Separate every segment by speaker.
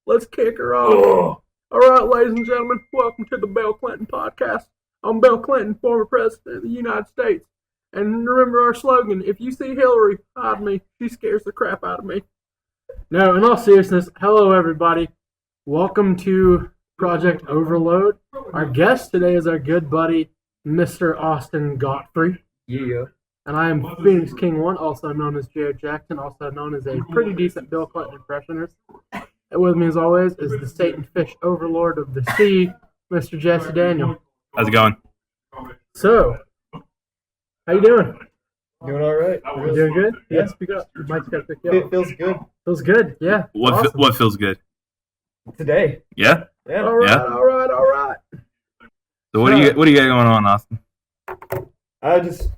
Speaker 1: Let's kick her off. All right, ladies and gentlemen, welcome to the Bill Clinton podcast. I'm Bill Clinton, former president of the United States. And remember our slogan, if you see Hillary, hide me. She scares the crap out of me. No, in all seriousness, hello everybody. Welcome to Project Overload. Our guest today is our good buddy, Mr. Austin Godfrey.
Speaker 2: Yeah.
Speaker 1: And I am Phoenix King 1, also known as Jared Jackson, also known as a pretty decent Bill Clinton impressionist. And with me, as always, is the Satan Fish Overlord of the Sea, Mr. Jesse Daniel.
Speaker 3: How's it going?
Speaker 1: So, how you doing?
Speaker 2: Doing all right.
Speaker 1: You doing good?
Speaker 2: Yeah.
Speaker 1: Speak up. You might gotta pick you
Speaker 2: It
Speaker 1: up.
Speaker 2: feels good
Speaker 1: Feels good, yeah. Awesome.
Speaker 3: What feels good?
Speaker 2: today.
Speaker 3: Yeah.
Speaker 2: Yeah.
Speaker 1: All right,
Speaker 3: Yeah.
Speaker 1: all right, all right.
Speaker 3: So what do you got going on, Austin?
Speaker 2: I just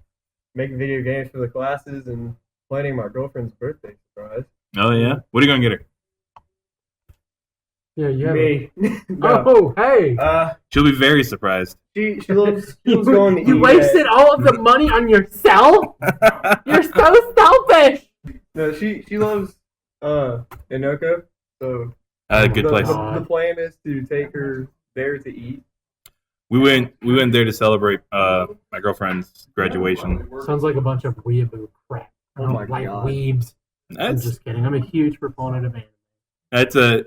Speaker 2: making video games for the classes and planning my girlfriend's birthday surprise.
Speaker 3: Oh yeah. What are you gonna get her?
Speaker 1: Yeah, yeah.
Speaker 2: Me. No.
Speaker 1: Oh, hey.
Speaker 3: She'll be very surprised.
Speaker 2: She loves going to eat.
Speaker 1: You wasted all of the money on yourself? You're so selfish.
Speaker 2: No, she loves Inoko. So
Speaker 3: Good place.
Speaker 2: The plan is to take her there to eat.
Speaker 3: We went there to celebrate my girlfriend's graduation.
Speaker 1: Sounds like a bunch of weeaboo crap. I
Speaker 2: Oh
Speaker 1: don't
Speaker 2: my
Speaker 1: like
Speaker 2: God.
Speaker 1: weebs. I'm
Speaker 3: That's
Speaker 1: just kidding. I'm a huge proponent of anime.
Speaker 3: a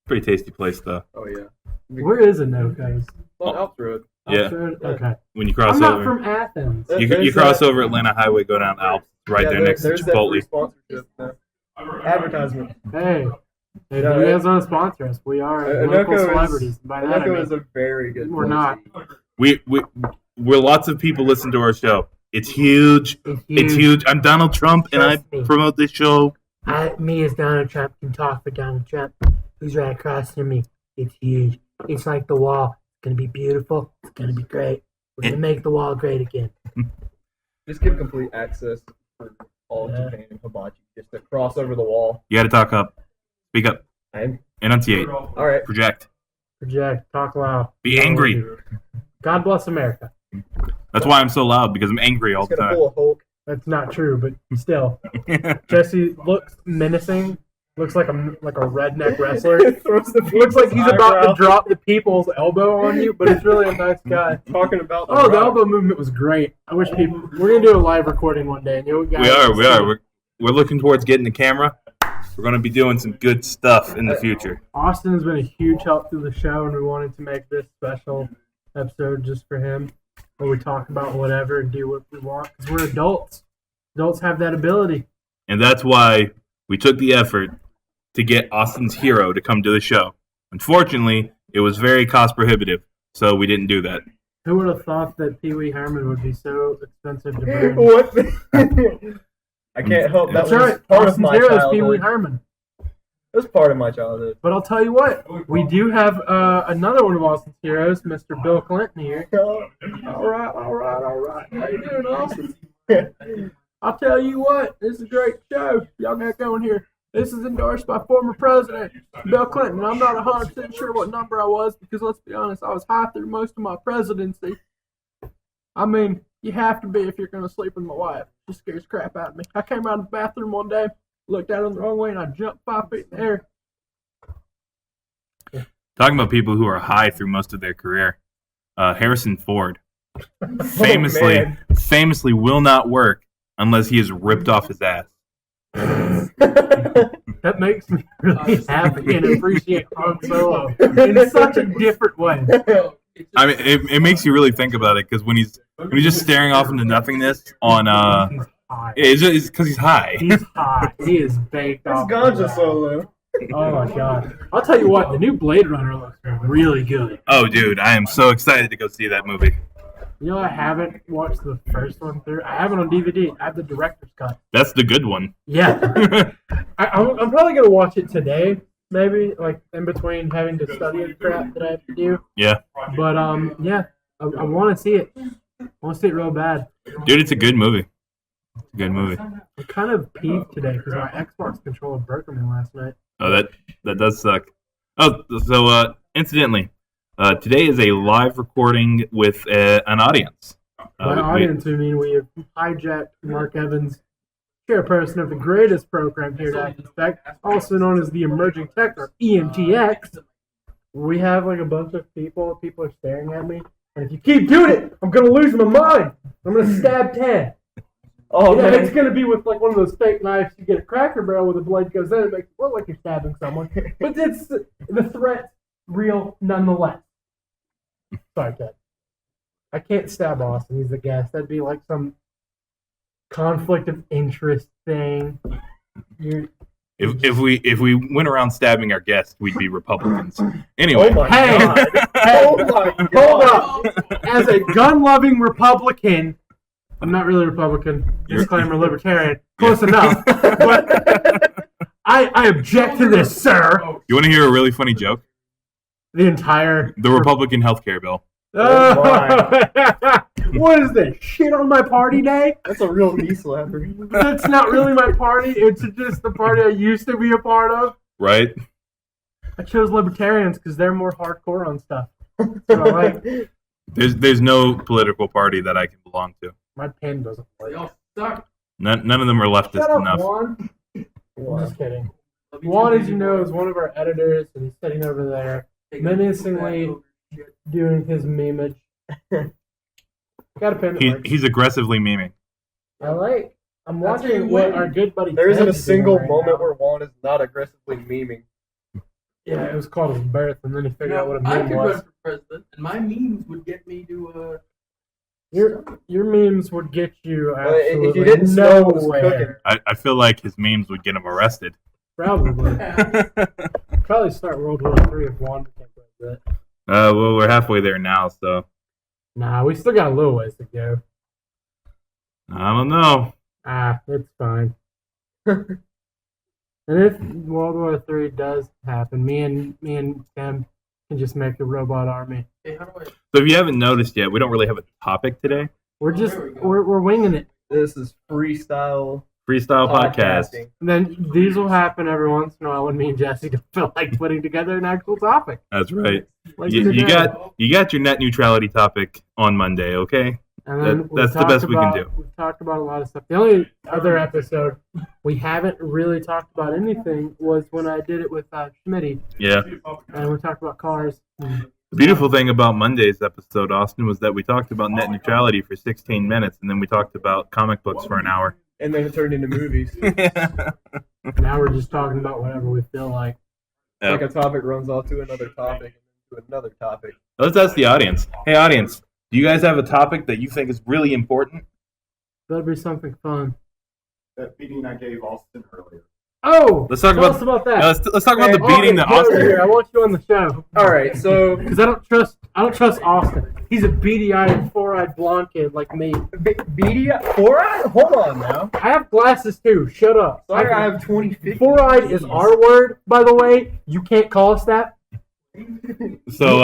Speaker 3: pretty tasty place though.
Speaker 2: Oh yeah.
Speaker 1: Where is Anoko's?
Speaker 2: On Alps Road.
Speaker 3: Yeah.
Speaker 1: Okay.
Speaker 3: When you cross
Speaker 1: I'm not
Speaker 3: over,
Speaker 1: from Athens.
Speaker 3: you cross over Atlanta Highway, go down Alps, right
Speaker 2: Yeah,
Speaker 3: there next to
Speaker 2: there's that free
Speaker 3: Chipotle.
Speaker 2: sponsorship advertisement.
Speaker 1: Hey, if
Speaker 2: No,
Speaker 1: you guys want to sponsor us, we are
Speaker 2: Inoko
Speaker 1: local
Speaker 2: is-
Speaker 1: celebrities. By that I
Speaker 2: Inoko
Speaker 1: mean,
Speaker 2: is a very good.
Speaker 1: we're
Speaker 2: place
Speaker 1: not.
Speaker 2: to eat.
Speaker 3: We're lots of people listen to our show. It's huge. It's huge. I'm Donald Trump, and I
Speaker 1: Trust me.
Speaker 3: promote this show.
Speaker 1: Me as Donald Trump can talk for Donald Trump, who's right across from me. It's huge. It's like the wall. It's gonna be beautiful. It's gonna be great. We're gonna make the wall great again.
Speaker 2: Just give complete access for all of
Speaker 1: Yeah.
Speaker 2: Japan and Hibachi just to cross over the wall.
Speaker 3: You got to talk up, speak up,
Speaker 2: And
Speaker 3: enunciate,
Speaker 2: all right,
Speaker 3: project,
Speaker 1: Project. Talk loud.
Speaker 3: be angry.
Speaker 1: God bless America.
Speaker 3: That's why I'm so loud, because I'm angry all
Speaker 2: just
Speaker 3: the
Speaker 2: gonna
Speaker 3: time.
Speaker 2: pull a Hulk.
Speaker 1: That's not true, but still. Jesse looks menacing. Looks like a redneck wrestler.
Speaker 2: Throws the
Speaker 1: Looks like he's about to
Speaker 2: eyebrow.
Speaker 1: drop the people's elbow on you, but it's really a nice guy.
Speaker 2: Talking about
Speaker 1: Oh, the
Speaker 2: Rock.
Speaker 1: elbow movement was great. I wish people. We're gonna do a live recording one day, and you guys.
Speaker 3: we are. We're looking towards getting the camera. We're going to be doing some good stuff in the future.
Speaker 1: Austin has been a huge help through the show, and we wanted to make this special episode just for him, where we talk about whatever and do what we want. Because we're adults. Adults have that ability.
Speaker 3: And that's why we took the effort to get Austin's hero to come to the show. Unfortunately, it was very cost prohibitive, so we didn't do that.
Speaker 1: Who would have thought that Pee Wee Herman would be so expensive to burn?
Speaker 2: What? I can't help that
Speaker 1: That's
Speaker 2: was
Speaker 1: right.
Speaker 2: part of
Speaker 1: Austin's
Speaker 2: my
Speaker 1: hero is Pee Wee
Speaker 2: childhood.
Speaker 1: Herman.
Speaker 2: It was part of my childhood.
Speaker 1: But I'll tell you what, we do have another one of Austin's heroes, Mr. Bill Clinton here. All right. How you doing, Austin? I'll tell you what, this is a great show. Y'all got going here. This is endorsed by former President Bill Clinton. I'm not 100% sure what number I was because, let's be honest, I was high through most of my presidency. I mean, you have to be if you're going to sleep with my wife. She scares the crap out of me. I came out of the bathroom one day, looked out on the wrong way, and I jumped 5 feet in the air.
Speaker 3: Talking about people who are high through most of their career, Harrison Ford famously will not work unless he is ripped off his ass.
Speaker 1: That makes me really happy and appreciate Han Solo in such a different way.
Speaker 3: I mean, it makes you really think about it because when he's just staring off into nothingness on
Speaker 1: He's high.
Speaker 3: it's because he's high.
Speaker 1: He's high. He is baked
Speaker 2: It's
Speaker 1: off.
Speaker 2: Ganja Solo.
Speaker 1: Oh my god! I'll tell you what, the new Blade Runner looks really good.
Speaker 3: Oh, dude, I am so excited to go see that movie.
Speaker 1: You know, I haven't watched the first one through. I have it on DVD. I have the director's cut.
Speaker 3: That's the good one.
Speaker 1: Yeah, I'm probably gonna watch it today, maybe like in between having to study the crap that I have to do.
Speaker 3: Yeah,
Speaker 1: But yeah, I want to see it. I want to see it real bad.
Speaker 3: dude, it's a good movie. It's a good movie.
Speaker 1: I'm kind of peeved today because my Xbox controller broke on me last night.
Speaker 3: Oh, that does suck. Oh, so incidentally, today is a live recording with an audience.
Speaker 1: By audience, I mean we have hijacked Mark Evans' chairperson of the greatest program here at Inspect, also known as the Emerging Tech, or EMTX. We have like a bunch of people. People are staring at me. And if you keep doing it, I'm going to lose my mind. I'm going to stab Ted.
Speaker 2: Oh,
Speaker 1: yeah,
Speaker 2: man.
Speaker 1: it's going to be with like one of those fake knives. You get a Cracker Barrel where the blade goes in. It makes it look like you're stabbing someone. But it's the threat's real nonetheless. Sorry, Ted. I can't stab Austin. He's a guest. That'd be like some conflict of interest thing.
Speaker 3: If we went around stabbing our guests, we'd be Republicans. Anyway.
Speaker 2: Oh my
Speaker 1: Hey,
Speaker 2: God.
Speaker 1: hey,
Speaker 2: Oh my
Speaker 1: hold
Speaker 2: God.
Speaker 1: up. As a gun-loving Republican, I'm not really Republican. Disclaimer, libertarian. Close enough. But I object to this, sir.
Speaker 3: You want to hear a really funny joke?
Speaker 1: The entire...
Speaker 3: The Republican health care bill.
Speaker 2: Oh my.
Speaker 1: What is this? Shit on my party day?
Speaker 2: That's a real knee slapper.
Speaker 1: That's not really my party. It's just the party I used to be a part of.
Speaker 3: Right?
Speaker 1: I chose libertarians because they're more hardcore on stuff. That's what I like.
Speaker 3: There's no political party that I can belong to.
Speaker 1: My pen doesn't work.
Speaker 4: Y'all suck.
Speaker 3: None of them are leftist
Speaker 1: Shut up,
Speaker 3: enough.
Speaker 1: Juan. I'm just kidding. Juan, as you know, is one of our editors, and he's sitting over there menacingly doing his memeage. Got a pen that works.
Speaker 3: He's aggressively memeing.
Speaker 1: I'm watching what our good buddy
Speaker 2: There isn't a
Speaker 1: Ted's doing
Speaker 2: single
Speaker 1: right
Speaker 2: moment
Speaker 1: now.
Speaker 2: where Juan is not aggressively memeing.
Speaker 1: Yeah, it was called his birth, and then he figured out what a
Speaker 4: I
Speaker 1: meme
Speaker 4: could
Speaker 1: was.
Speaker 4: run for president, and my memes would get me to
Speaker 1: Your memes would get you
Speaker 2: Well, if
Speaker 1: absolutely
Speaker 2: you didn't smell what was
Speaker 1: nowhere.
Speaker 2: cooking.
Speaker 3: I feel like his memes would get him arrested.
Speaker 1: Probably. Probably start World War III if Juan became president.
Speaker 3: Well, we're halfway there now, so
Speaker 1: Nah, we still got a little ways to go.
Speaker 3: I don't know.
Speaker 1: It's fine. And if World War III does happen, me and Tim can just make a robot army.
Speaker 4: hey, how do I?
Speaker 3: So if you haven't noticed yet, we don't really have a topic today.
Speaker 1: We're just
Speaker 4: there we go.
Speaker 1: we're winging it.
Speaker 2: This is freestyle
Speaker 3: Freestyle podcast.
Speaker 2: podcasting.
Speaker 1: And then these will happen every once in a while when me and Jesse don't feel like putting together an actual topic.
Speaker 3: That's right.
Speaker 1: Like
Speaker 3: You
Speaker 1: today.
Speaker 3: got your net neutrality topic on Monday, okay?
Speaker 1: And then
Speaker 3: that's the best we can do.
Speaker 1: We've talked about a lot of stuff. The only other episode we haven't really talked about anything was when I did it with Schmitty,
Speaker 3: Yeah.
Speaker 1: and we talked about cars.
Speaker 3: The beautiful thing about Monday's episode, Austin, was that we talked about net neutrality for 16 minutes, and then we talked about comic books for an hour.
Speaker 2: And then it turned into movies.
Speaker 1: Now we're just talking about whatever we feel like.
Speaker 2: Like a topic runs off to another topic, and to another topic.
Speaker 3: Let's ask the audience. Hey, audience, do you guys have a topic that you think is really important?
Speaker 1: That'd be something fun.
Speaker 5: That beating I gave Austin earlier.
Speaker 1: Oh,
Speaker 3: Let's talk
Speaker 1: tell
Speaker 3: about-
Speaker 1: us about that.
Speaker 3: Let's talk about the
Speaker 2: Hey,
Speaker 3: beating that
Speaker 1: Get over
Speaker 3: Austin.
Speaker 1: here. I want you on the show
Speaker 2: All right, so
Speaker 1: because I don't trust Austin. He's a beady-eyed, four-eyed blonde kid like me.
Speaker 2: beady four-eyed? Hold on now.
Speaker 1: I have glasses too. Shut up.
Speaker 2: Sorry, I have 20/50.
Speaker 1: Four-eyed is our word, by the way. You can't call us that.
Speaker 3: So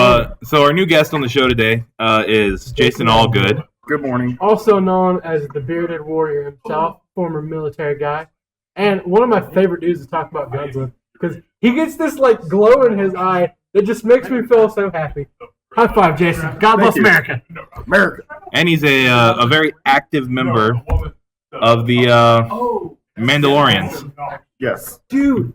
Speaker 3: our new guest on the show today is Jason Allgood.
Speaker 5: Good morning.
Speaker 1: Also known as the bearded warrior himself, former military guy, and one of my favorite dudes to talk about guns with, because he gets this like glow in his eye that just makes me feel so happy. High five, Jason. God bless
Speaker 5: you.
Speaker 1: America.
Speaker 5: America.
Speaker 3: And he's a very active member of the Mandalorians.
Speaker 5: Yes.
Speaker 1: Dude,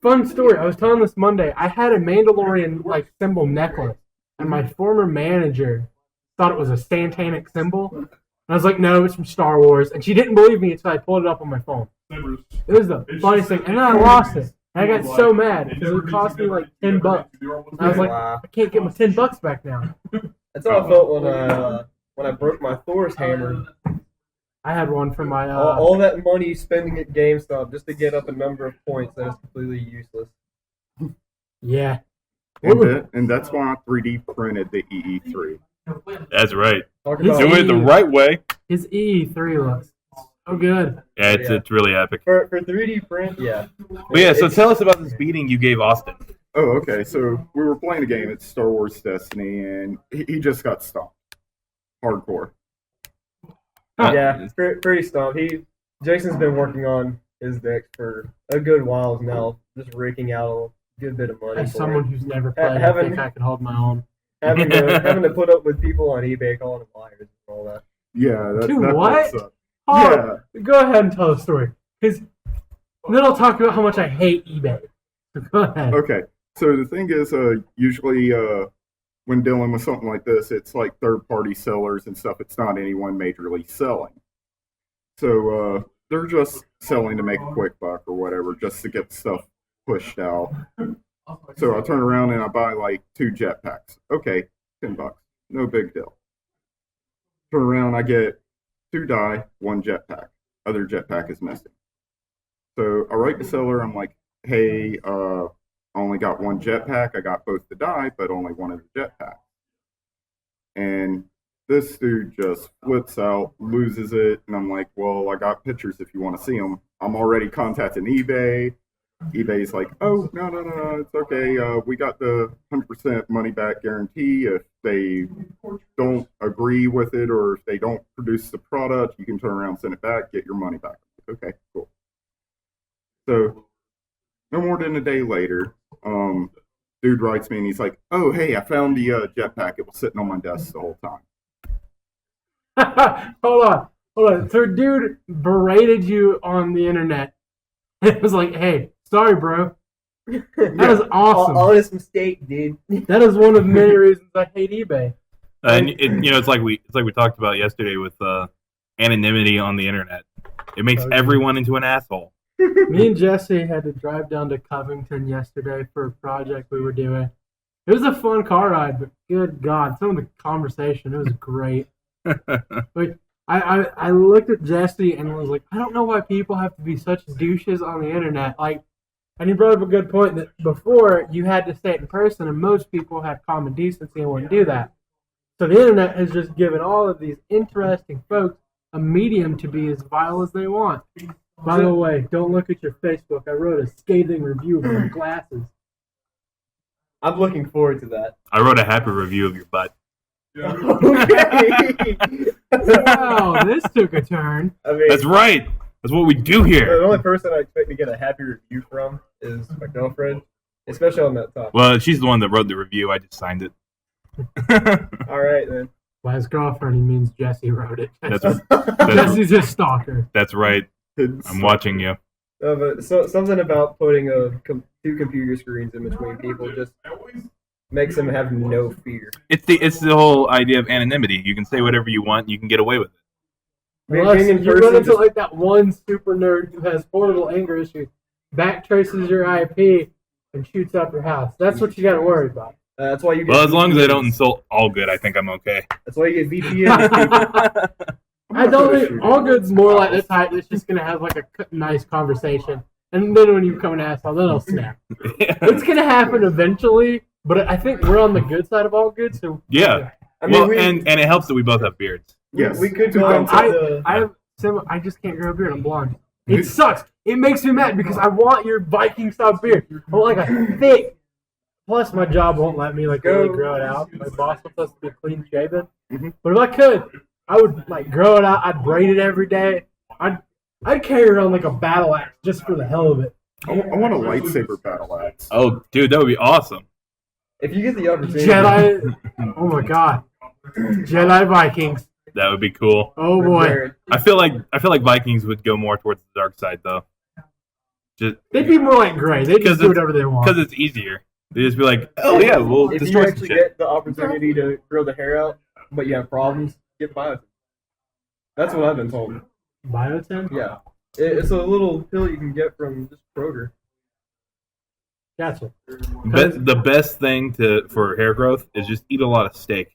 Speaker 1: fun story. I was telling this Monday. I had a Mandalorian like symbol necklace, and my former manager thought it was a satanic symbol. And I was like, no, it's from Star Wars. And she didn't believe me until I pulled it up on my phone. It was the funniest thing. And then I lost it. And I got so mad because it cost me like $10. And I was like,
Speaker 2: Wow.
Speaker 1: I can't get my $10 back now.
Speaker 2: That's how I felt when I broke my Thor's hammer.
Speaker 1: I had one for my
Speaker 2: All that money spending at GameStop just to get up a number of points that is completely useless.
Speaker 1: yeah.
Speaker 5: And that's why I 3D printed the EE3.
Speaker 3: That's right.
Speaker 2: Talk
Speaker 1: He's
Speaker 2: about
Speaker 3: Do it the right way.
Speaker 1: His EE3 looks so good.
Speaker 3: Yeah, it's really epic.
Speaker 2: for 3D print, yeah.
Speaker 3: But yeah, so tell us about this beating you gave Austin.
Speaker 5: Oh, okay. So we were playing a game. It's Star Wars Destiny, and he just got stomped. Hardcore.
Speaker 2: Yeah, pretty stumped. Jason's been working on his decks for a good while now, just raking out a good bit of money.
Speaker 1: As
Speaker 2: for
Speaker 1: someone
Speaker 2: it.
Speaker 1: who's never played, I
Speaker 2: having-
Speaker 1: think I can hold my own.
Speaker 2: having to put up with people on eBay calling him liars and all that.
Speaker 5: Yeah.
Speaker 1: Dude,
Speaker 5: that
Speaker 1: what?
Speaker 5: sucks.
Speaker 1: Oh, go ahead and tell the story. Because then I'll talk about how much I hate eBay. Go ahead.
Speaker 5: Okay, so the thing is, usually when dealing with something like this, it's like third-party sellers and stuff. It's not anyone majorly selling. So they're just selling to make a quick buck or whatever, just to get stuff pushed out. So I turn around and I buy like 2 jetpacks. Okay, $10, no big deal. Turn around, I get 2 die, 1 jetpack. Other jetpack is missing. So I write the seller. I'm like, hey, I only got 1 jetpack. I got both the die, but only one of the jetpacks. And this dude just flips out, loses it, and I'm like, well, I got pictures if you want to see them. I'm already contacting eBay. eBay's like, oh, no, it's okay. We got the 100% money back guarantee. If they don't agree with it or if they don't produce the product, you can turn around, send it back, get your money back. Okay, cool. So no more than a day later, dude writes me and he's like, oh, hey, I found the jetpack. It was sitting on my desk the whole time.
Speaker 1: Hold on. So dude berated you on the internet. It was like, hey, sorry, bro. That is awesome.
Speaker 2: Honest mistake, dude.
Speaker 1: That is one of many reasons I hate eBay.
Speaker 3: And it's like we talked about yesterday with anonymity on the internet. It makes everyone into an asshole.
Speaker 1: Me and Jesse had to drive down to Covington yesterday for a project we were doing. It was a fun car ride, but good God, some of the conversation, it was great. Like, I looked at Jesse and was like, I don't know why people have to be such douches on the internet. Like, and he brought up a good point that before you had to say it in person, and most people had common decency and wouldn't do that. So the internet has just given all of these interesting folks a medium to be as vile as they want. By the way, don't look at your Facebook. I wrote a scathing review of your glasses.
Speaker 2: I'm looking forward to that.
Speaker 3: I wrote a happy review of your butt.
Speaker 2: Okay.
Speaker 1: Wow, this took a turn.
Speaker 2: I mean,
Speaker 3: That's right. That's what we do here.
Speaker 2: the only person I expect to get a happy review from is my girlfriend, especially on that topic.
Speaker 3: Well, she's the one that wrote the review. I just signed it.
Speaker 2: All right, then.
Speaker 1: By his girlfriend, he means Jesse wrote it.
Speaker 3: That's
Speaker 1: Jesse's a stalker.
Speaker 3: that's right. I'm watching you.
Speaker 2: But something about putting 2 computer screens in between people just makes them have no fear.
Speaker 3: It's the whole idea of anonymity. You can say whatever you want. You can get away with it.
Speaker 1: Unless
Speaker 2: Being in
Speaker 1: you run
Speaker 2: person
Speaker 1: into
Speaker 2: just-
Speaker 1: like that one super nerd who has horrible anger issues, backtraces your IP, and shoots up your house. That's what you got to worry about.
Speaker 2: That's why you get
Speaker 3: Well, as long as I don't
Speaker 2: VPNs.
Speaker 3: insult all good, I think I'm okay.
Speaker 2: That's why you get VPN.
Speaker 1: I don't think all good's more like the type that's just gonna have like a nice conversation, and then when you become an asshole, then it'll snap. It's gonna happen eventually, but I think we're on the good side of all good. So
Speaker 3: Yeah.
Speaker 2: I mean,
Speaker 3: Well, and it helps that we both have beards.
Speaker 5: Yes.
Speaker 2: we could
Speaker 5: Two
Speaker 2: go
Speaker 5: thumbs
Speaker 2: into
Speaker 5: up.
Speaker 1: I just can't grow a beard. I'm blonde. It sucks. It makes me mad because I want your Viking style beard. I want like a thick. Plus, my job won't let me like really grow it out. My boss wants us to be clean shaven. But if I could, I would like grow it out. I'd braid it every day. I'd carry around like a battle axe just for the hell of it.
Speaker 5: I want a lightsaber battle axe.
Speaker 3: Oh, dude, that would be awesome.
Speaker 2: if you get the opportunity.
Speaker 1: Jedi. Oh my God. Jedi Vikings.
Speaker 3: That would be cool.
Speaker 1: Oh boy.
Speaker 2: Jared,
Speaker 3: I feel like Vikings would go more towards the dark side though. Just
Speaker 1: They'd be more like gray. They'd just do whatever they want.
Speaker 3: because it's easier. They just be like, oh yeah, we'll
Speaker 2: if you
Speaker 3: destroy some
Speaker 2: actually
Speaker 3: shit.
Speaker 2: get the opportunity to grow the hair out, but you have problems, get biotin. That's what I've been told.
Speaker 1: Biotin?
Speaker 2: Yeah. It's a little pill you can get from just Kroger.
Speaker 1: Gotcha.
Speaker 3: The best thing for hair growth is just eat a lot of steak.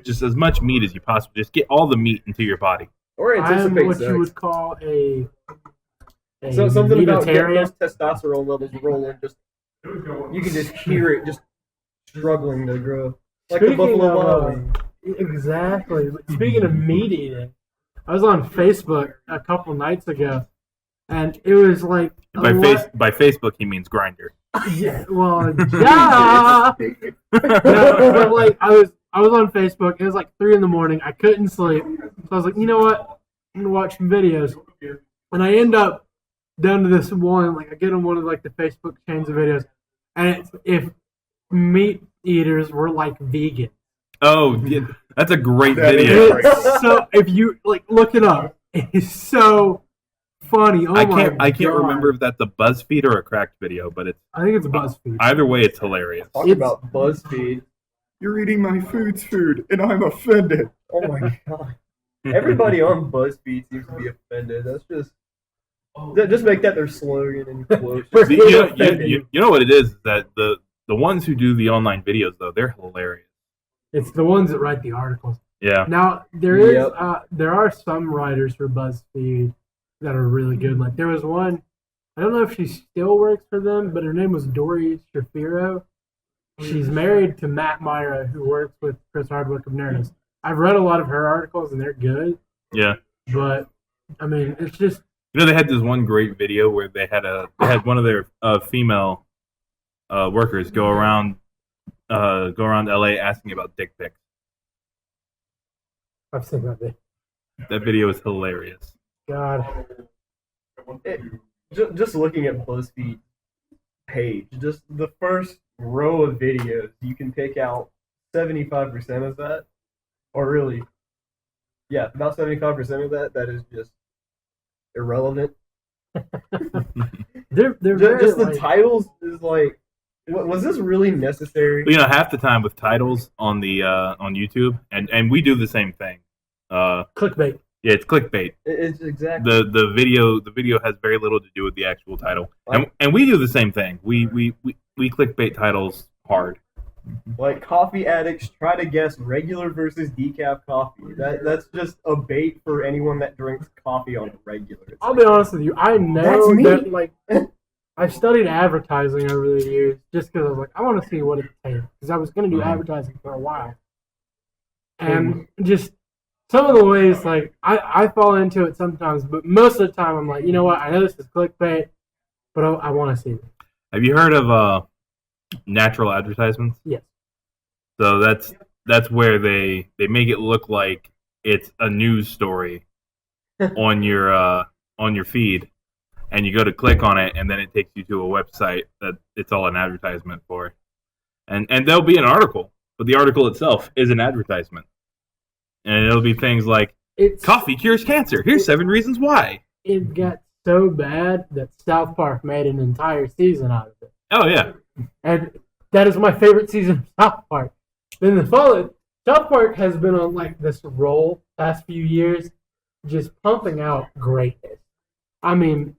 Speaker 3: Just as much meat as you possibly. Just get all the meat into your body.
Speaker 2: Or
Speaker 1: I'm
Speaker 2: anticipate
Speaker 1: what
Speaker 2: sex.
Speaker 1: you would call a
Speaker 2: So something about getting
Speaker 1: meatitarian.
Speaker 2: those testosterone levels rolling. Just you can just hear it just struggling to grow, like the
Speaker 1: Speaking
Speaker 2: Buffalo
Speaker 1: of,
Speaker 2: Wild Wings.
Speaker 1: Exactly. Speaking of meat eating, I was on Facebook a couple nights ago, and it was like
Speaker 3: By Facebook he means grinder.
Speaker 1: Yeah, well, yeah. No, but like I was on Facebook. It was like 3 a.m. I couldn't sleep, so I was like, you know what? I'm gonna watch some videos, and I end up down to this one. Like I get on one of like the Facebook chains of videos, and it's if meat eaters were like vegan.
Speaker 3: Oh, yeah, that's a great
Speaker 5: That is
Speaker 3: video.
Speaker 5: great.
Speaker 1: It's so if you like look it up, it's so funny. Oh
Speaker 3: I
Speaker 1: my
Speaker 3: can't
Speaker 1: God.
Speaker 3: remember if that's a BuzzFeed or a Cracked video, but it's
Speaker 1: I think it's BuzzFeed.
Speaker 3: either way, it's hilarious.
Speaker 2: Talk
Speaker 1: It's-
Speaker 2: about BuzzFeed.
Speaker 5: You're eating my food's food, and I'm offended.
Speaker 2: Oh my god. Everybody on BuzzFeed seems to be offended. That's just make that their slogan in quotes.
Speaker 3: See, you know what it is that the ones who do the online videos though, they're hilarious.
Speaker 1: It's the ones that write the articles.
Speaker 3: Yeah.
Speaker 1: Now there
Speaker 2: Yep.
Speaker 1: there are some writers for BuzzFeed that are really good. Like there was one, I don't know if she still works for them, but her name was Dory Shapiro. She's married to Matt Myra, who works with Chris Hardwick of Nerdist. I've read a lot of her articles and they're good,
Speaker 3: Yeah.
Speaker 1: but I mean it's just
Speaker 3: You know, they had this one great video where they had one of their female workers go around LA asking about dick pics.
Speaker 1: I've seen that.
Speaker 3: That video is hilarious.
Speaker 1: God,
Speaker 2: Just looking at BuzzFeed page, just the first row of videos, you can pick out 75% of that, or really, yeah, about 75% of that is just irrelevant.
Speaker 1: they're very,
Speaker 2: Just the
Speaker 1: like,
Speaker 2: titles is like, was this really necessary?
Speaker 3: You know, half the time with titles on the on YouTube, and we do the same thing.
Speaker 1: clickbait.
Speaker 3: Yeah, it's clickbait.
Speaker 2: It's exactly.
Speaker 3: The video has very little to do with the actual title, and we do the same thing. We clickbait titles hard.
Speaker 2: Like coffee addicts try to guess regular versus decaf coffee. That's just a bait for anyone that drinks coffee on a regular. It's
Speaker 1: I'll be honest with you. I know
Speaker 2: That's me.
Speaker 1: that like I studied advertising over the years just because I was like, I want to see what it takes because I was going to do advertising for a while, and just some of the ways like I fall into it sometimes, but most of the time I'm like, you know what? I know this is clickbait, but I want to see it.
Speaker 3: Have you heard of natural advertisements?
Speaker 1: Yes.
Speaker 3: So that's where they make it look like it's a news story on your feed, and you go to click on it, and then it takes you to a website that it's all an advertisement for, and there'll be an article, but the article itself is an advertisement, and it'll be things like coffee cures cancer. Here's 7 reasons why.
Speaker 1: It got so bad that South Park made an entire season out of it.
Speaker 3: Oh yeah.
Speaker 1: And that is my favorite season of South Park. Then the following, South Park has been on like this roll past few years, just pumping out greatness. I mean,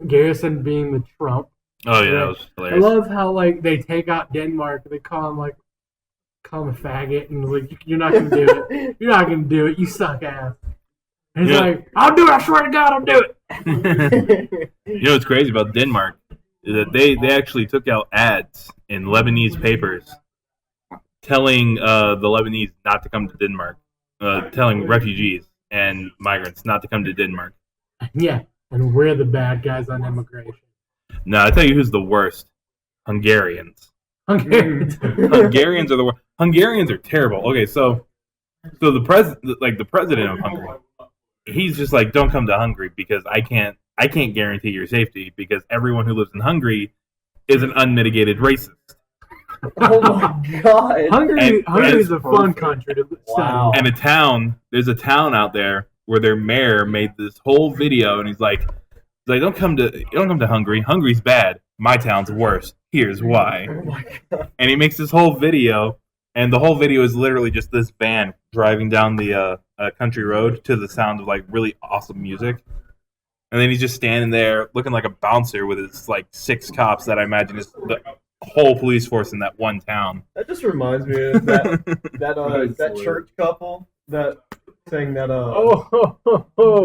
Speaker 1: Garrison being the Trump.
Speaker 3: Oh yeah, that was
Speaker 1: I
Speaker 3: hilarious.
Speaker 1: love how like they take out Denmark. They call him a faggot, and like you're not gonna do it. You're not gonna do it. You suck ass. And he's
Speaker 3: Yeah.
Speaker 1: like, I'll do it. I swear to God, I'll do it.
Speaker 3: You know what's crazy about Denmark is that they actually took out ads in Lebanese papers telling the Lebanese not to come to Denmark, telling refugees and migrants not to come to Denmark.
Speaker 1: Yeah, and we're the bad guys on immigration.
Speaker 3: No, I tell you who's the worst. Hungarians.
Speaker 1: Hungarians.
Speaker 3: Hungarians are the worst. Hungarians are terrible. Okay, so the president of Hungary, he's just like, don't come to Hungary because I can't guarantee your safety because everyone who lives in Hungary is an unmitigated racist.
Speaker 2: Oh my god!
Speaker 1: Hungary is a fun
Speaker 5: perfect.
Speaker 1: country to study.
Speaker 2: Wow.
Speaker 3: And there's a town out there where their mayor made this whole video, and he's like, don't come to Hungary. Hungary's bad. My town's worse. Here's why.
Speaker 2: Oh my god!
Speaker 3: And he makes this whole video, and the whole video is literally just this van driving down the country road to the sound of like really awesome music. And then he's just standing there looking like a bouncer with his like 6 cops that I imagine is the whole police force in that one town.
Speaker 2: That just reminds me of that church couple that sang that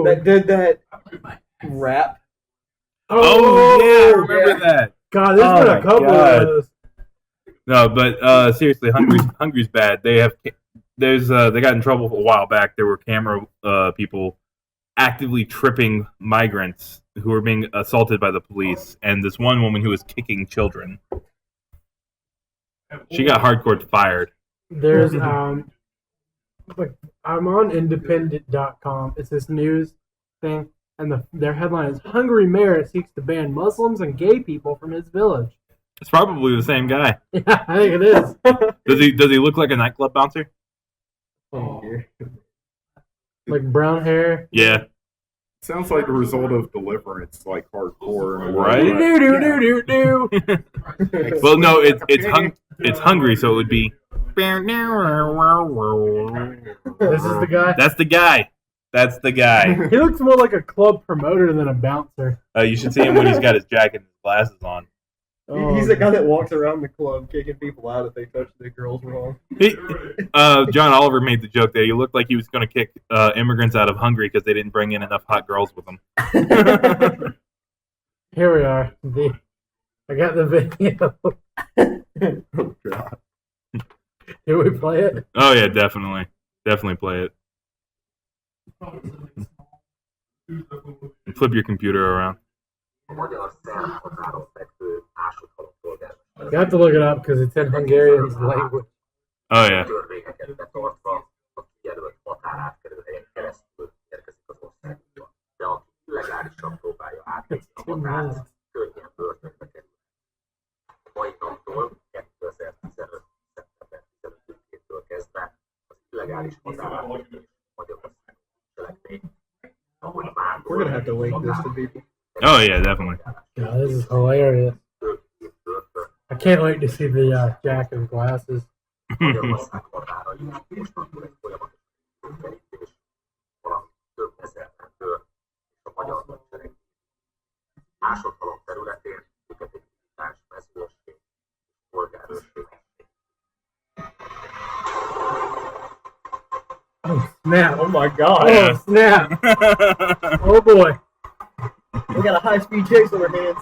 Speaker 2: that did that rap.
Speaker 3: Oh yeah, I remember that.
Speaker 1: God, there's
Speaker 3: Oh
Speaker 1: been a
Speaker 3: my
Speaker 1: couple
Speaker 3: God.
Speaker 1: of those.
Speaker 3: No, but seriously, Hungary's bad. They got in trouble a while back. There were camera people actively tripping migrants who were being assaulted by the police, and this one woman who was kicking children. She got hardcore fired.
Speaker 1: There's like I'm on independent.com. It's this news thing, and their headline is Hungary mayor seeks to ban Muslims and gay people from his village.
Speaker 3: It's probably the same guy.
Speaker 1: Yeah, I think it is.
Speaker 3: Does he look like a nightclub bouncer?
Speaker 2: Oh, dear.
Speaker 1: Like brown hair.
Speaker 3: Yeah.
Speaker 5: Sounds like the result of Deliverance, like hardcore. And
Speaker 3: Right? Well, no, it's hungry, so it would be.
Speaker 1: This is the guy.
Speaker 3: That's the guy. That's the guy.
Speaker 1: He looks more like a club promoter than a bouncer.
Speaker 3: You should see him when he's got his jacket and his glasses on.
Speaker 2: He's the guy that walks around the club kicking people out if they touch the girls wrong.
Speaker 3: John Oliver made the joke that he looked like he was going to kick immigrants out of Hungary because they didn't bring in enough hot girls with them.
Speaker 1: Here we are. I got the video.
Speaker 5: Oh, God.
Speaker 1: Did we play it?
Speaker 3: Oh yeah, definitely play it. And flip your computer around.
Speaker 1: You have to look it up because it's in Hungarian language.
Speaker 3: Oh yeah.
Speaker 1: It's 2 minutes.
Speaker 2: We're gonna have to link this to people.
Speaker 3: Oh yeah, definitely.
Speaker 1: Yeah, this is hilarious. I can't wait to see the Jack and glasses. Oh snap!
Speaker 2: Oh my god.
Speaker 1: Oh snap! Oh boy!
Speaker 2: We got a high-speed chase on our hands.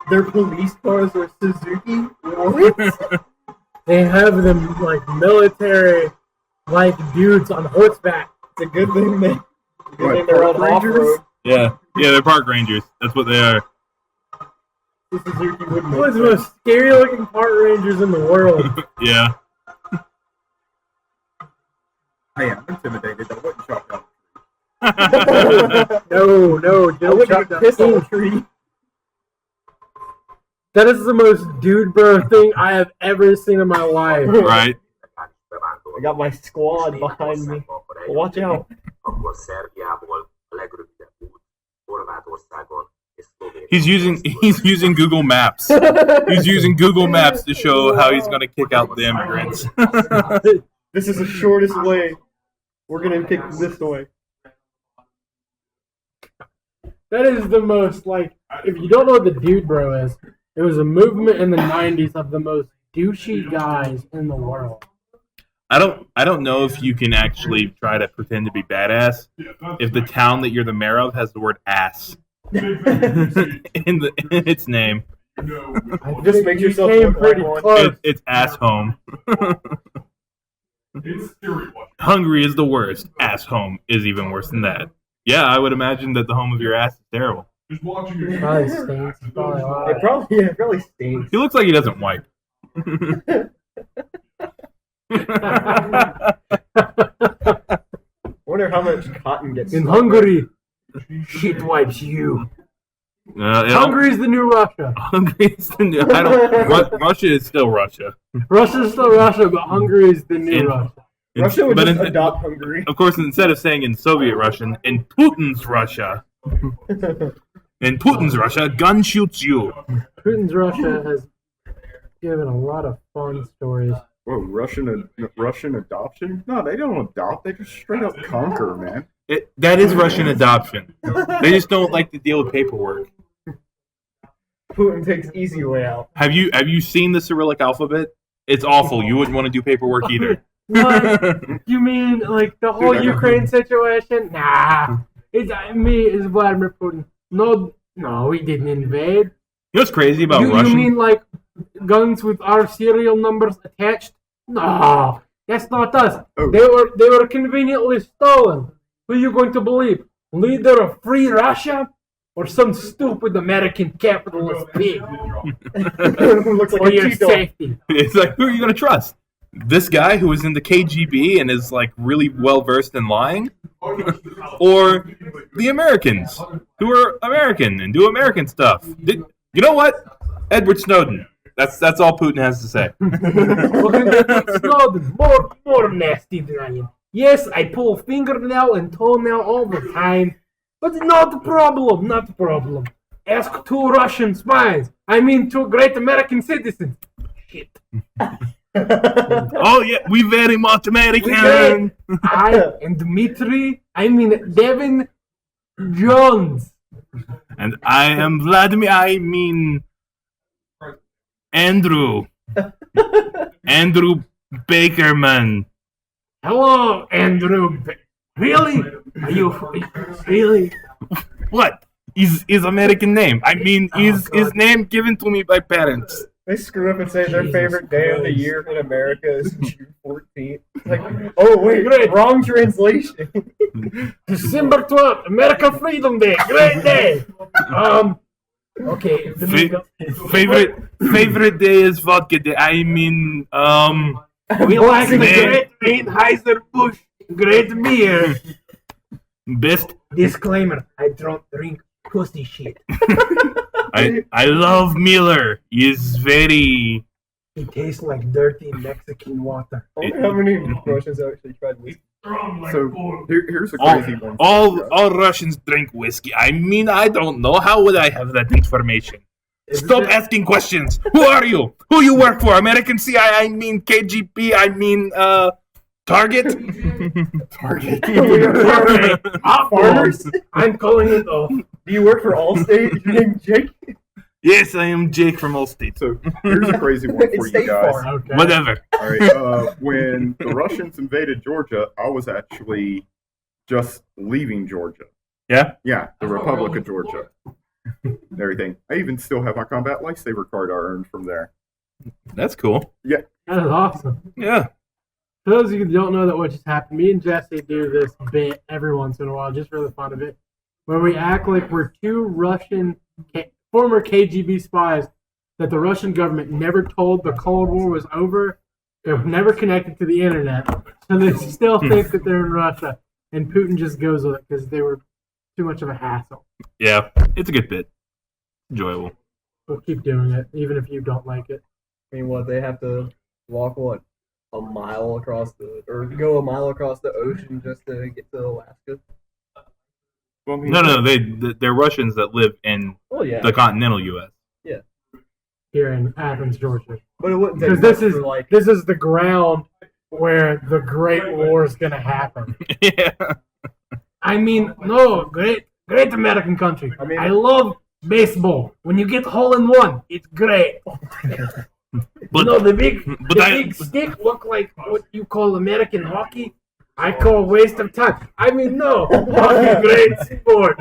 Speaker 2: Their police cars are Suzuki? What?
Speaker 1: They have them like military, like dudes on horseback.
Speaker 2: It's a good thing
Speaker 5: What,
Speaker 2: they're on
Speaker 5: park rangers?
Speaker 2: off-road.
Speaker 3: Yeah, they're park rangers. That's what they are.
Speaker 2: The Suzuki wouldn't
Speaker 1: One of the
Speaker 2: make sense.
Speaker 1: most scary looking park rangers in the world.
Speaker 3: Yeah.
Speaker 5: Hey, I'm intimidated. I wouldn't chop down.
Speaker 1: No,
Speaker 2: I
Speaker 1: don't
Speaker 2: wouldn't
Speaker 1: chop
Speaker 2: even
Speaker 1: that
Speaker 2: piss on a
Speaker 1: tree.
Speaker 2: tree.
Speaker 1: That is the most dude bro thing I have ever seen in my life.
Speaker 3: Right.
Speaker 2: I got my squad behind me. Watch out.
Speaker 3: He's using Google Maps. He's using Google Maps to show how he's going to kick out the immigrants.
Speaker 2: This is the shortest way. We're gonna pick this way.
Speaker 1: That is the most, like, if you don't know what the dude bro is, it was a movement in the 90s of the most douchey guys in the world.
Speaker 3: I don't know if you can actually try to pretend to be badass if the town that you're the mayor of has the word ass in its name.
Speaker 1: I
Speaker 2: Just
Speaker 1: think
Speaker 2: make
Speaker 1: you
Speaker 2: yourself
Speaker 1: came
Speaker 2: look
Speaker 1: pretty
Speaker 2: like one.
Speaker 1: close.
Speaker 3: It's ass home. Hungry is the worst. Ass home is even worse than that. Yeah, I would imagine that the home of your ass is terrible.
Speaker 1: Probably stinks. Probably hot.
Speaker 2: It probably stinks.
Speaker 3: He looks like he doesn't wipe.
Speaker 2: Wonder how much cotton gets
Speaker 1: In
Speaker 2: stuck
Speaker 1: Hungary, shit wipes you. Hungary is the new Russia.
Speaker 3: Hungary is the new. Russia is still Russia.
Speaker 1: Russia is still Russia, but Hungary is the new
Speaker 3: In-
Speaker 1: Russia.
Speaker 2: Russia would
Speaker 3: But
Speaker 2: just
Speaker 3: in-
Speaker 2: adopt Hungary.
Speaker 3: Of course, instead of saying in Soviet Russian, in Putin's Russia. In Putin's Russia, gun shoots you.
Speaker 1: Putin's Russia has given a lot of fun stories.
Speaker 5: Whoa, Russian adoption? No, they don't adopt. They just straight up conquer, man.
Speaker 3: That is Russian adoption. They just don't like to deal with paperwork.
Speaker 2: Putin takes easy way out.
Speaker 3: Have you seen the Cyrillic alphabet? It's awful. You wouldn't want to do paperwork either.
Speaker 1: What? You mean like the whole
Speaker 5: Dude, I know.
Speaker 1: Ukraine situation? Nah. It's Vladimir Putin. No, he didn't invade.
Speaker 3: You know what's crazy about
Speaker 1: You
Speaker 3: Russian?
Speaker 1: mean like guns with our serial numbers attached? No, that's not us.
Speaker 5: Oh.
Speaker 1: They were conveniently stolen. Who are you going to believe? Leader of free Russia? Or some stupid American capitalist pig?
Speaker 2: Looks like
Speaker 1: For
Speaker 2: a
Speaker 1: your
Speaker 2: Cheeto.
Speaker 1: safety.
Speaker 3: It's like, who are you going to trust? This guy who is in the KGB and is like really well versed in lying? Or the Americans who are American and do American stuff? You know what? Edward Snowden. That's all Putin has to say.
Speaker 1: We're gonna get exploded. More nasty than I am. Yes, I pull fingernail and toenail all the time, but not a problem. Not a problem. Ask 2 Russian spies. I mean, 2 great American citizens. Shit.
Speaker 3: Oh yeah, we very much American.
Speaker 1: I and Dmitri. I mean Devin Jones.
Speaker 3: And I am Vladimir. I mean Andrew. Andrew Bakerman.
Speaker 1: Hello, Andrew. Really? Are you really?
Speaker 3: What is his American name? I mean, is his name given to me by parents?
Speaker 2: They screw up and say their
Speaker 1: Jesus
Speaker 2: favorite day of the
Speaker 1: Christ.
Speaker 2: year in America is June 14th. Like, oh wait, wrong translation.
Speaker 1: December 12th, America Freedom Day. Great day. Okay.
Speaker 3: Favorite day is vodka day. I mean,
Speaker 1: We like the
Speaker 3: Man.
Speaker 1: great Anheuser-Busch great beer.
Speaker 3: best.
Speaker 1: Disclaimer: I don't drink pussy shit.
Speaker 3: I love Miller. He's very.
Speaker 1: It tastes like dirty Mexican water.
Speaker 2: I wonder how many Russians actually tried whiskey.
Speaker 5: So here's a crazy one.
Speaker 3: All Russians drink whiskey. I mean, I don't know. How would I have that information? Stop asking questions. Who are you? Who you work for? American CIA? I mean KGB? I mean Target?
Speaker 5: Target.
Speaker 2: Farmers?
Speaker 1: I'm calling it off.
Speaker 2: Do you work for Allstate? Your name's Jake?
Speaker 3: Yes, I am Jake from Allstate.
Speaker 5: So here's a crazy one for
Speaker 2: It's
Speaker 5: you
Speaker 2: State
Speaker 5: guys.
Speaker 2: Farm.
Speaker 1: Okay.
Speaker 3: Whatever.
Speaker 5: All right. When the Russians invaded Georgia, I was actually just leaving Georgia.
Speaker 3: Yeah?
Speaker 5: Yeah, the Republic of Georgia. And everything. I even still have my combat lifesaver card I earned from there.
Speaker 3: That's cool.
Speaker 1: That is awesome.
Speaker 3: Yeah.
Speaker 1: For those of you who don't know that what just happened, me and Jesse do this bit every once in a while, just for the fun of it, where we act like we're 2 Russian former KGB spies that the Russian government never told the Cold War was over. They're never connected to the internet, so they still think that they're in Russia, and Putin just goes with it because they were too much of a hassle.
Speaker 3: Yeah. It's a good bit. Enjoyable.
Speaker 1: We'll keep doing it, even if you don't like it.
Speaker 2: I mean, what, they have to walk, what, a mile across or go a mile across the ocean just to get to Alaska?
Speaker 5: Well, I mean,
Speaker 3: No, they're Russians that live in
Speaker 2: Oh, yeah.
Speaker 3: the continental U.S.
Speaker 1: Here in Athens, Georgia.
Speaker 2: But it wouldn't take
Speaker 1: Because this
Speaker 2: much
Speaker 1: is
Speaker 2: for, like,
Speaker 1: this is the ground where the Great War is going to happen.
Speaker 3: Yeah.
Speaker 1: I mean, no, great American country.
Speaker 2: I mean-
Speaker 1: I love baseball. When you get hole in one, it's great.
Speaker 3: But
Speaker 1: No, the big
Speaker 3: I-
Speaker 1: big stick look like what you call American hockey. I call waste of time. I mean, no, hockey great sport.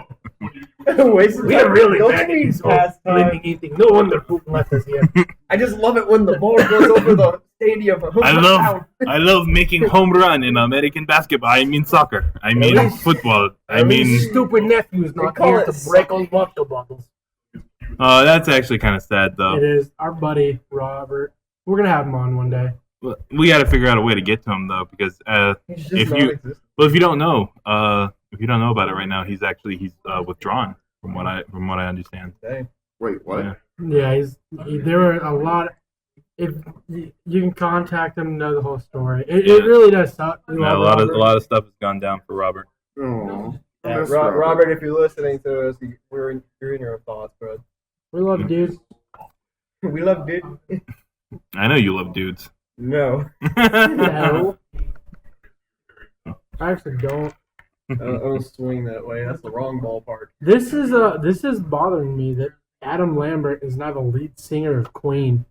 Speaker 2: waste of
Speaker 1: We are
Speaker 2: time.
Speaker 1: really
Speaker 2: Don't
Speaker 1: bad
Speaker 2: you
Speaker 1: at
Speaker 2: mean
Speaker 1: this whole
Speaker 2: pastime?
Speaker 1: living anything. No wonder Putin left us here.
Speaker 2: I just love it when the ball goes over the stadium.
Speaker 3: I love making home run in American basketball. I mean soccer. I mean
Speaker 1: least-
Speaker 3: football. I
Speaker 1: These
Speaker 3: mean,
Speaker 1: stupid nephew's not
Speaker 2: call
Speaker 1: here
Speaker 2: it
Speaker 1: to break
Speaker 2: sucking.
Speaker 1: all vodka bottles.
Speaker 3: that's actually kind of sad
Speaker 1: It
Speaker 3: though.
Speaker 1: is our buddy Robert. We're gonna have him on one day.
Speaker 3: We got to figure out a way to get to him though, because
Speaker 2: He's just
Speaker 3: if you-
Speaker 2: non-existent.
Speaker 3: if you don't know about it right now, he's withdrawn from what I understand.
Speaker 2: Dang.
Speaker 5: Wait, what?
Speaker 3: Yeah.
Speaker 1: Yeah, there were a lot. If you can contact him to know the whole story, it really does suck. We
Speaker 3: Yeah,
Speaker 1: love
Speaker 3: a
Speaker 1: Robert.
Speaker 3: lot of stuff has gone down for Robert.
Speaker 5: Oh,
Speaker 2: Yeah, Robert, if you're listening to us, you're in your thoughts, bro.
Speaker 1: We love you, dude.
Speaker 2: We love dude.
Speaker 3: I know you love dudes.
Speaker 2: No,
Speaker 1: No, I actually don't.
Speaker 2: I don't swing that way. That's the wrong ballpark.
Speaker 1: This is bothering me that Adam Lambert is now the lead singer of Queen.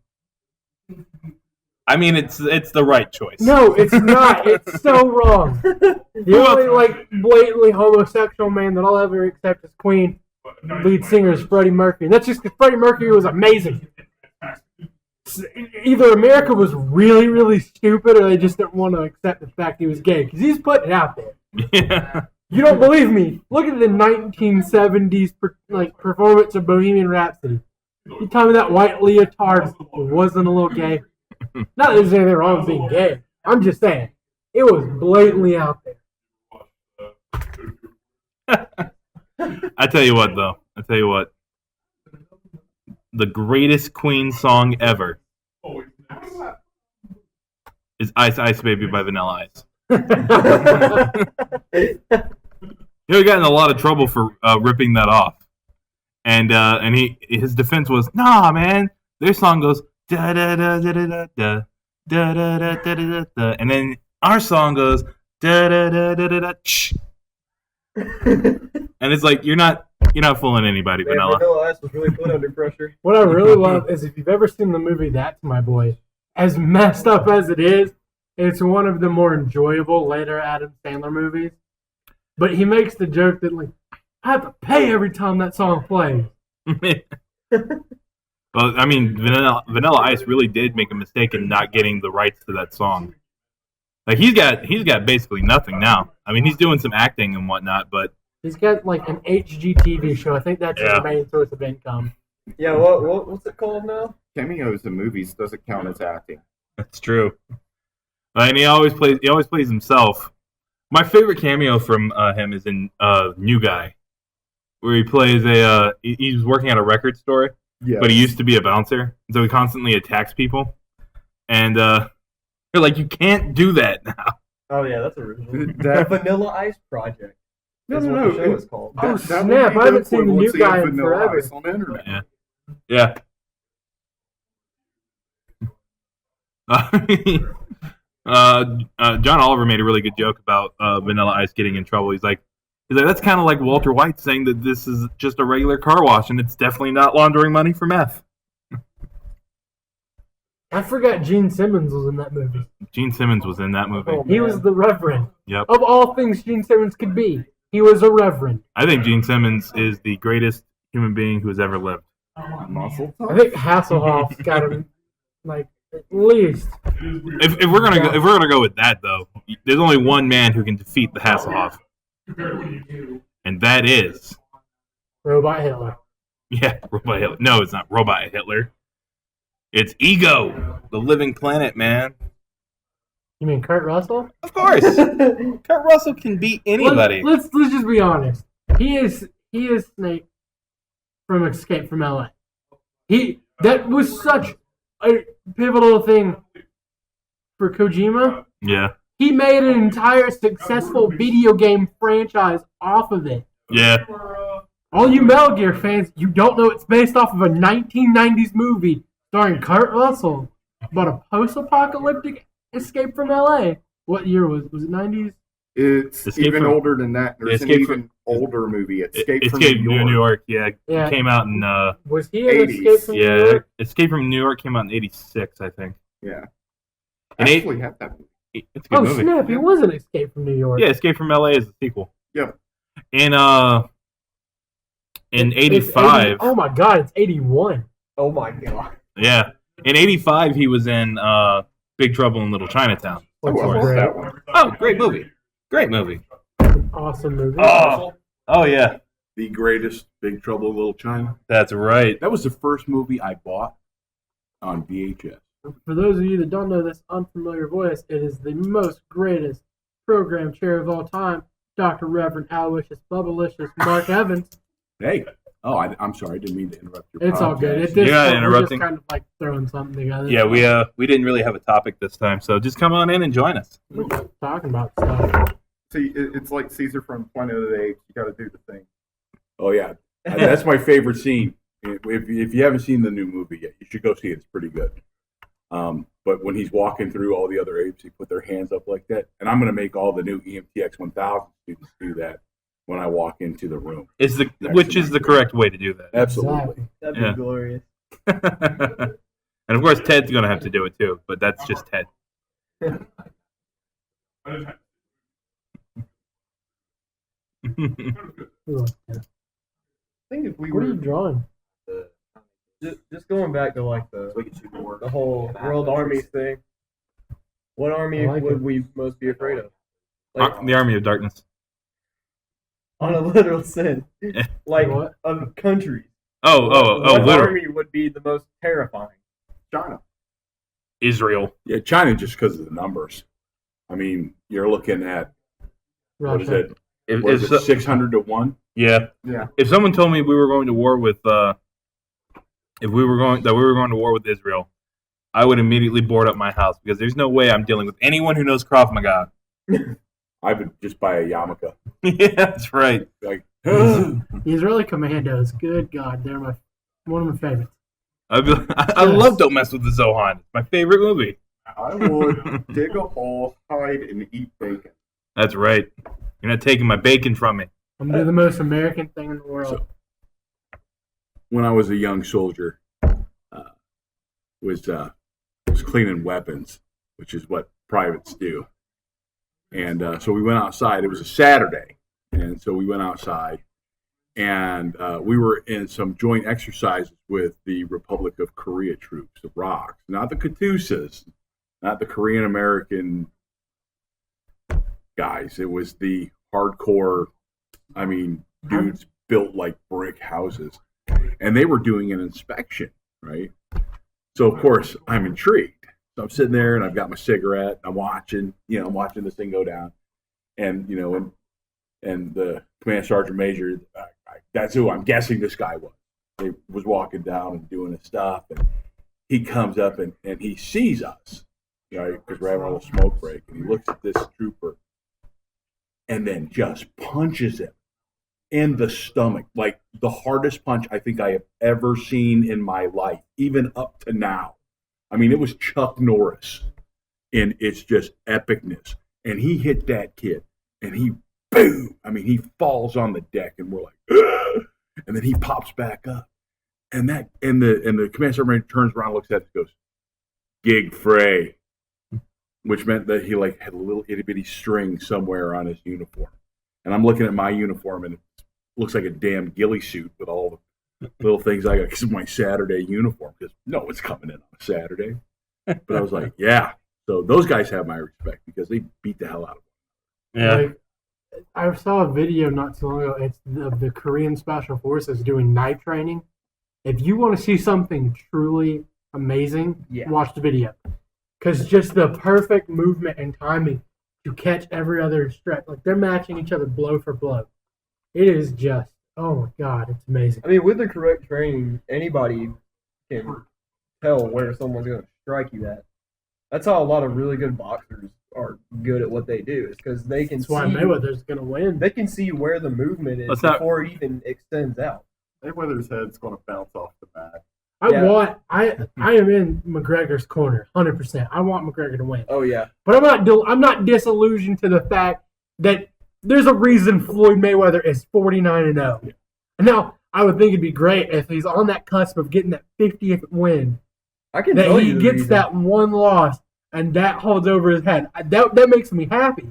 Speaker 3: I mean, it's the right choice.
Speaker 1: No, it's not. It's so wrong. The only blatantly homosexual man that I'll ever accept as Queen lead singer is Freddie Mercury. And that's just because Freddie Mercury was amazing. Either America was really, really stupid, or they just didn't want to accept the fact he was gay. Because he's putting it out there.
Speaker 3: Yeah.
Speaker 1: You don't believe me? Look at the 1970s performance of Bohemian Rhapsody. You tell me that white leotard wasn't a little gay? Not that there's anything wrong with being gay. I'm just saying. It was blatantly out there.
Speaker 3: I tell you what, though. the greatest Queen song ever is Ice Ice Baby by Vanilla Ice. He got in a lot of trouble for ripping that off. And his defense was, nah, man, their song goes da da da da da da da da da da da da, and then our song goes da da da da da da. And it's like you're not fooling anybody,
Speaker 2: Man,
Speaker 3: Vanilla.
Speaker 2: Vanilla Ice was really put under pressure.
Speaker 1: What I really love is if you've ever seen the movie That's My Boy, as messed up as it is, it's one of the more enjoyable later Adam Sandler movies. But he makes the joke that like I have to pay every time that song plays.
Speaker 3: Well, I mean, Vanilla Ice really did make a mistake in not getting the rights to that song. Like he's got basically nothing now. I mean, he's doing some acting and whatnot, but
Speaker 1: He's got like an HGTV show. I think that's his main source of income.
Speaker 2: Yeah, what's it called now?
Speaker 5: Cameos in movies doesn't count as acting.
Speaker 3: that's true. And he always plays himself. My favorite cameo from him is in New Guy, where he plays he's working at a record store.
Speaker 5: Yeah.
Speaker 3: But he used to be a bouncer, so he constantly attacks people. And they're like, you can't do that now.
Speaker 2: Oh yeah, that's original.
Speaker 5: That-
Speaker 2: The Vanilla Ice Project.
Speaker 5: No,
Speaker 2: Is
Speaker 5: no,
Speaker 2: what
Speaker 5: no.
Speaker 2: the show is called.
Speaker 1: Oh,
Speaker 5: That
Speaker 1: snap,
Speaker 5: would be
Speaker 1: I
Speaker 5: the
Speaker 1: haven't seen the New
Speaker 5: equivalency
Speaker 1: Guy
Speaker 5: of
Speaker 1: in
Speaker 5: Vanilla
Speaker 1: forever.
Speaker 5: Ice on the internet.
Speaker 3: Yeah. John Oliver made a really good joke about Vanilla Ice getting in trouble. He's like, that's kind of like Walter White saying that this is just a regular car wash and it's definitely not laundering money for meth.
Speaker 1: I forgot Gene Simmons was in that movie.
Speaker 3: Gene Simmons was in that movie.
Speaker 2: Oh,
Speaker 1: He was the Reverend.
Speaker 3: Yep.
Speaker 1: Of all things Gene Simmons could be, he was a Reverend.
Speaker 3: I think Gene Simmons is the greatest human being who has ever lived.
Speaker 5: Muscle
Speaker 1: I think Hasselhoff's got him, like, at least.
Speaker 3: If we're gonna go with that though, there's only one man who can defeat the Hasselhoff, and that is
Speaker 1: Robot Hitler.
Speaker 3: Robot Hitler. No, it's not Robot Hitler. It's Ego, the living planet, man.
Speaker 1: You mean Kurt Russell?
Speaker 3: Of course, Kurt Russell can beat anybody.
Speaker 1: Let's just be honest. He is Snake from Escape from LA. That was such a pivotal thing for Kojima.
Speaker 3: Yeah,
Speaker 1: He made an entire successful video game franchise off of it.
Speaker 3: yeah.
Speaker 1: All you Metal Gear fans, you don't know it's based off of a 1990s movie starring Kurt Russell about a post-apocalyptic escape from LA. What year was it? 90s?
Speaker 5: It's
Speaker 3: Escape
Speaker 5: even
Speaker 3: from-
Speaker 5: older than that. There's an
Speaker 3: Escape
Speaker 5: even older movie, Escape from
Speaker 3: Escape
Speaker 5: New York.
Speaker 3: New York. Yeah,
Speaker 1: Yeah.
Speaker 3: it came out in
Speaker 1: Was he in
Speaker 5: 80s.
Speaker 1: Escape from New
Speaker 3: yeah.
Speaker 1: York?
Speaker 3: Escape from New York came out in '86, I think.
Speaker 5: Yeah.
Speaker 3: And
Speaker 5: Actually, have that movie.
Speaker 3: It's a good
Speaker 1: Oh,
Speaker 3: movie.
Speaker 1: snap. He was in Escape from New York.
Speaker 3: Yeah, Escape from LA is the sequel.
Speaker 5: Yep.
Speaker 3: In
Speaker 1: It's
Speaker 3: 85.
Speaker 1: 80 oh, my God. It's 81.
Speaker 2: Oh my god.
Speaker 3: Yeah. In 85 he was in Big Trouble in Little Chinatown.
Speaker 1: Which
Speaker 5: Oh,
Speaker 1: is
Speaker 5: I
Speaker 1: great.
Speaker 5: that one.
Speaker 3: Oh, great movie. Great movie.
Speaker 1: Awesome movie.
Speaker 3: Oh yeah.
Speaker 6: The greatest Big Trouble in Little China.
Speaker 3: That's right.
Speaker 6: That was the first movie I bought on VHS.
Speaker 1: For those of you that don't know this unfamiliar voice, it is the most greatest program chair of all time, Dr. Reverend Aloysius Bubblicious Mark Evans.
Speaker 6: Hey, I'm sorry, I didn't mean to interrupt your.
Speaker 1: It's all good.
Speaker 6: podcast.
Speaker 1: At this
Speaker 3: You're not
Speaker 1: point, we're
Speaker 3: interrupting.
Speaker 1: just kind of like throwing something together.
Speaker 3: Yeah, we didn't really have a topic this time, so just come on in and join us.
Speaker 1: We're just talking about stuff.
Speaker 5: See, it's like Caesar from Planet of the Apes. You got to do the thing.
Speaker 6: Oh yeah, that's my favorite scene. If you haven't seen the new movie yet, you should go see it. It's pretty good. But when he's walking through all the other apes, he put their hands up like that, and I'm going to make all the new EMTX 1000 students do that when I walk into the room.
Speaker 3: Which is the correct way to do that.
Speaker 6: Absolutely.
Speaker 2: That'd be
Speaker 3: Yeah.
Speaker 2: glorious.
Speaker 3: And of course Ted's gonna have to do it too, but that's just Ted.
Speaker 1: What
Speaker 2: I think if we
Speaker 1: are you
Speaker 2: were
Speaker 1: drawing?
Speaker 2: just going back to like the whole World Armies thing, what army
Speaker 1: I like
Speaker 2: would
Speaker 1: it.
Speaker 2: we most be afraid of? Like
Speaker 3: The Army of Darkness.
Speaker 2: on a literal sense, like
Speaker 1: What?
Speaker 2: of countries.
Speaker 3: Oh,
Speaker 2: What
Speaker 3: literally.
Speaker 2: army would be the most terrifying?
Speaker 5: China.
Speaker 3: Israel.
Speaker 6: Yeah, China just because of the numbers. I mean, you're looking at what is
Speaker 1: Russia.
Speaker 6: it? What is it? 600 to 1.
Speaker 3: Yeah.
Speaker 5: Yeah.
Speaker 3: If someone told me we were going to war with if we were going to war with Israel, I would immediately board up my house because there's no way I'm dealing with anyone who knows Krav Maga.
Speaker 6: I would just buy a yarmulke.
Speaker 3: Yeah, that's right.
Speaker 6: Like,
Speaker 1: The Israeli Commandos, good God, they're one of my favorites.
Speaker 3: I love Don't Mess with the Zohan. It's my favorite movie.
Speaker 5: I would dig a hole, hide, and eat bacon.
Speaker 3: That's right. You're not taking my bacon from me.
Speaker 1: I'm gonna do the most American thing in the world.
Speaker 6: when I was a young soldier, was cleaning weapons, which is what privates do. And so we went outside. It was a Saturday, and so we went outside, and we were in some joint exercises with the Republic of Korea troops, the ROKs, not the Katusas, not the Korean American guys. It was the hardcore, I mean, dudes built like brick houses, and they were doing an inspection, right? So of course I'm intrigued. So I'm sitting there and I've got my cigarette. I'm watching this thing go down, and and the command sergeant major, that's who I'm guessing this guy was. He was walking down and doing his stuff, and he comes up and he sees us, right? Because we're having a little smoke break, and he looks at this trooper, and then just punches him in the stomach, like the hardest punch I think I have ever seen in my life, even up to now. I mean, it was Chuck Norris in its just epicness. And he hit that kid, and he, boom, I mean, he falls on the deck, and we're like, ugh! And then he pops back up. And the command sergeant turns around, looks at us, and goes, "Gig Frey," which meant that he like had a little itty bitty string somewhere on his uniform. And I'm looking at my uniform, and it looks like a damn ghillie suit with all the little things I got because of my Saturday uniform. Because no one's coming in on a Saturday. But I was like, yeah. So those guys have my respect because they beat the hell out of them.
Speaker 3: Yeah.
Speaker 1: Like, I saw a video not too long ago. It's of the Korean Special Forces doing night training. If you want to see something truly amazing, watch the video. Because just the perfect movement and timing to catch every other stretch. Like, they're matching each other blow for blow. It is just, oh my God, it's amazing.
Speaker 2: I mean, with the correct training, anybody can tell where someone's going to strike you at. That's how a lot of really good boxers are good at what they do. Is because they can
Speaker 1: That's why Mayweather's going to win.
Speaker 2: They can see where the movement is before it even extends out.
Speaker 5: Mayweather's head's going to bounce off the mat.
Speaker 1: I am in McGregor's corner, 100%. I want McGregor to win.
Speaker 2: Oh yeah,
Speaker 1: but I'm not disillusioned to the fact that there's a reason Floyd Mayweather is 49-0. And now I would think it'd be great if he's on that cusp of getting that 50th win.
Speaker 2: I can
Speaker 1: that
Speaker 2: tell
Speaker 1: he
Speaker 2: you
Speaker 1: gets that one loss and that holds over his head. That makes me happy.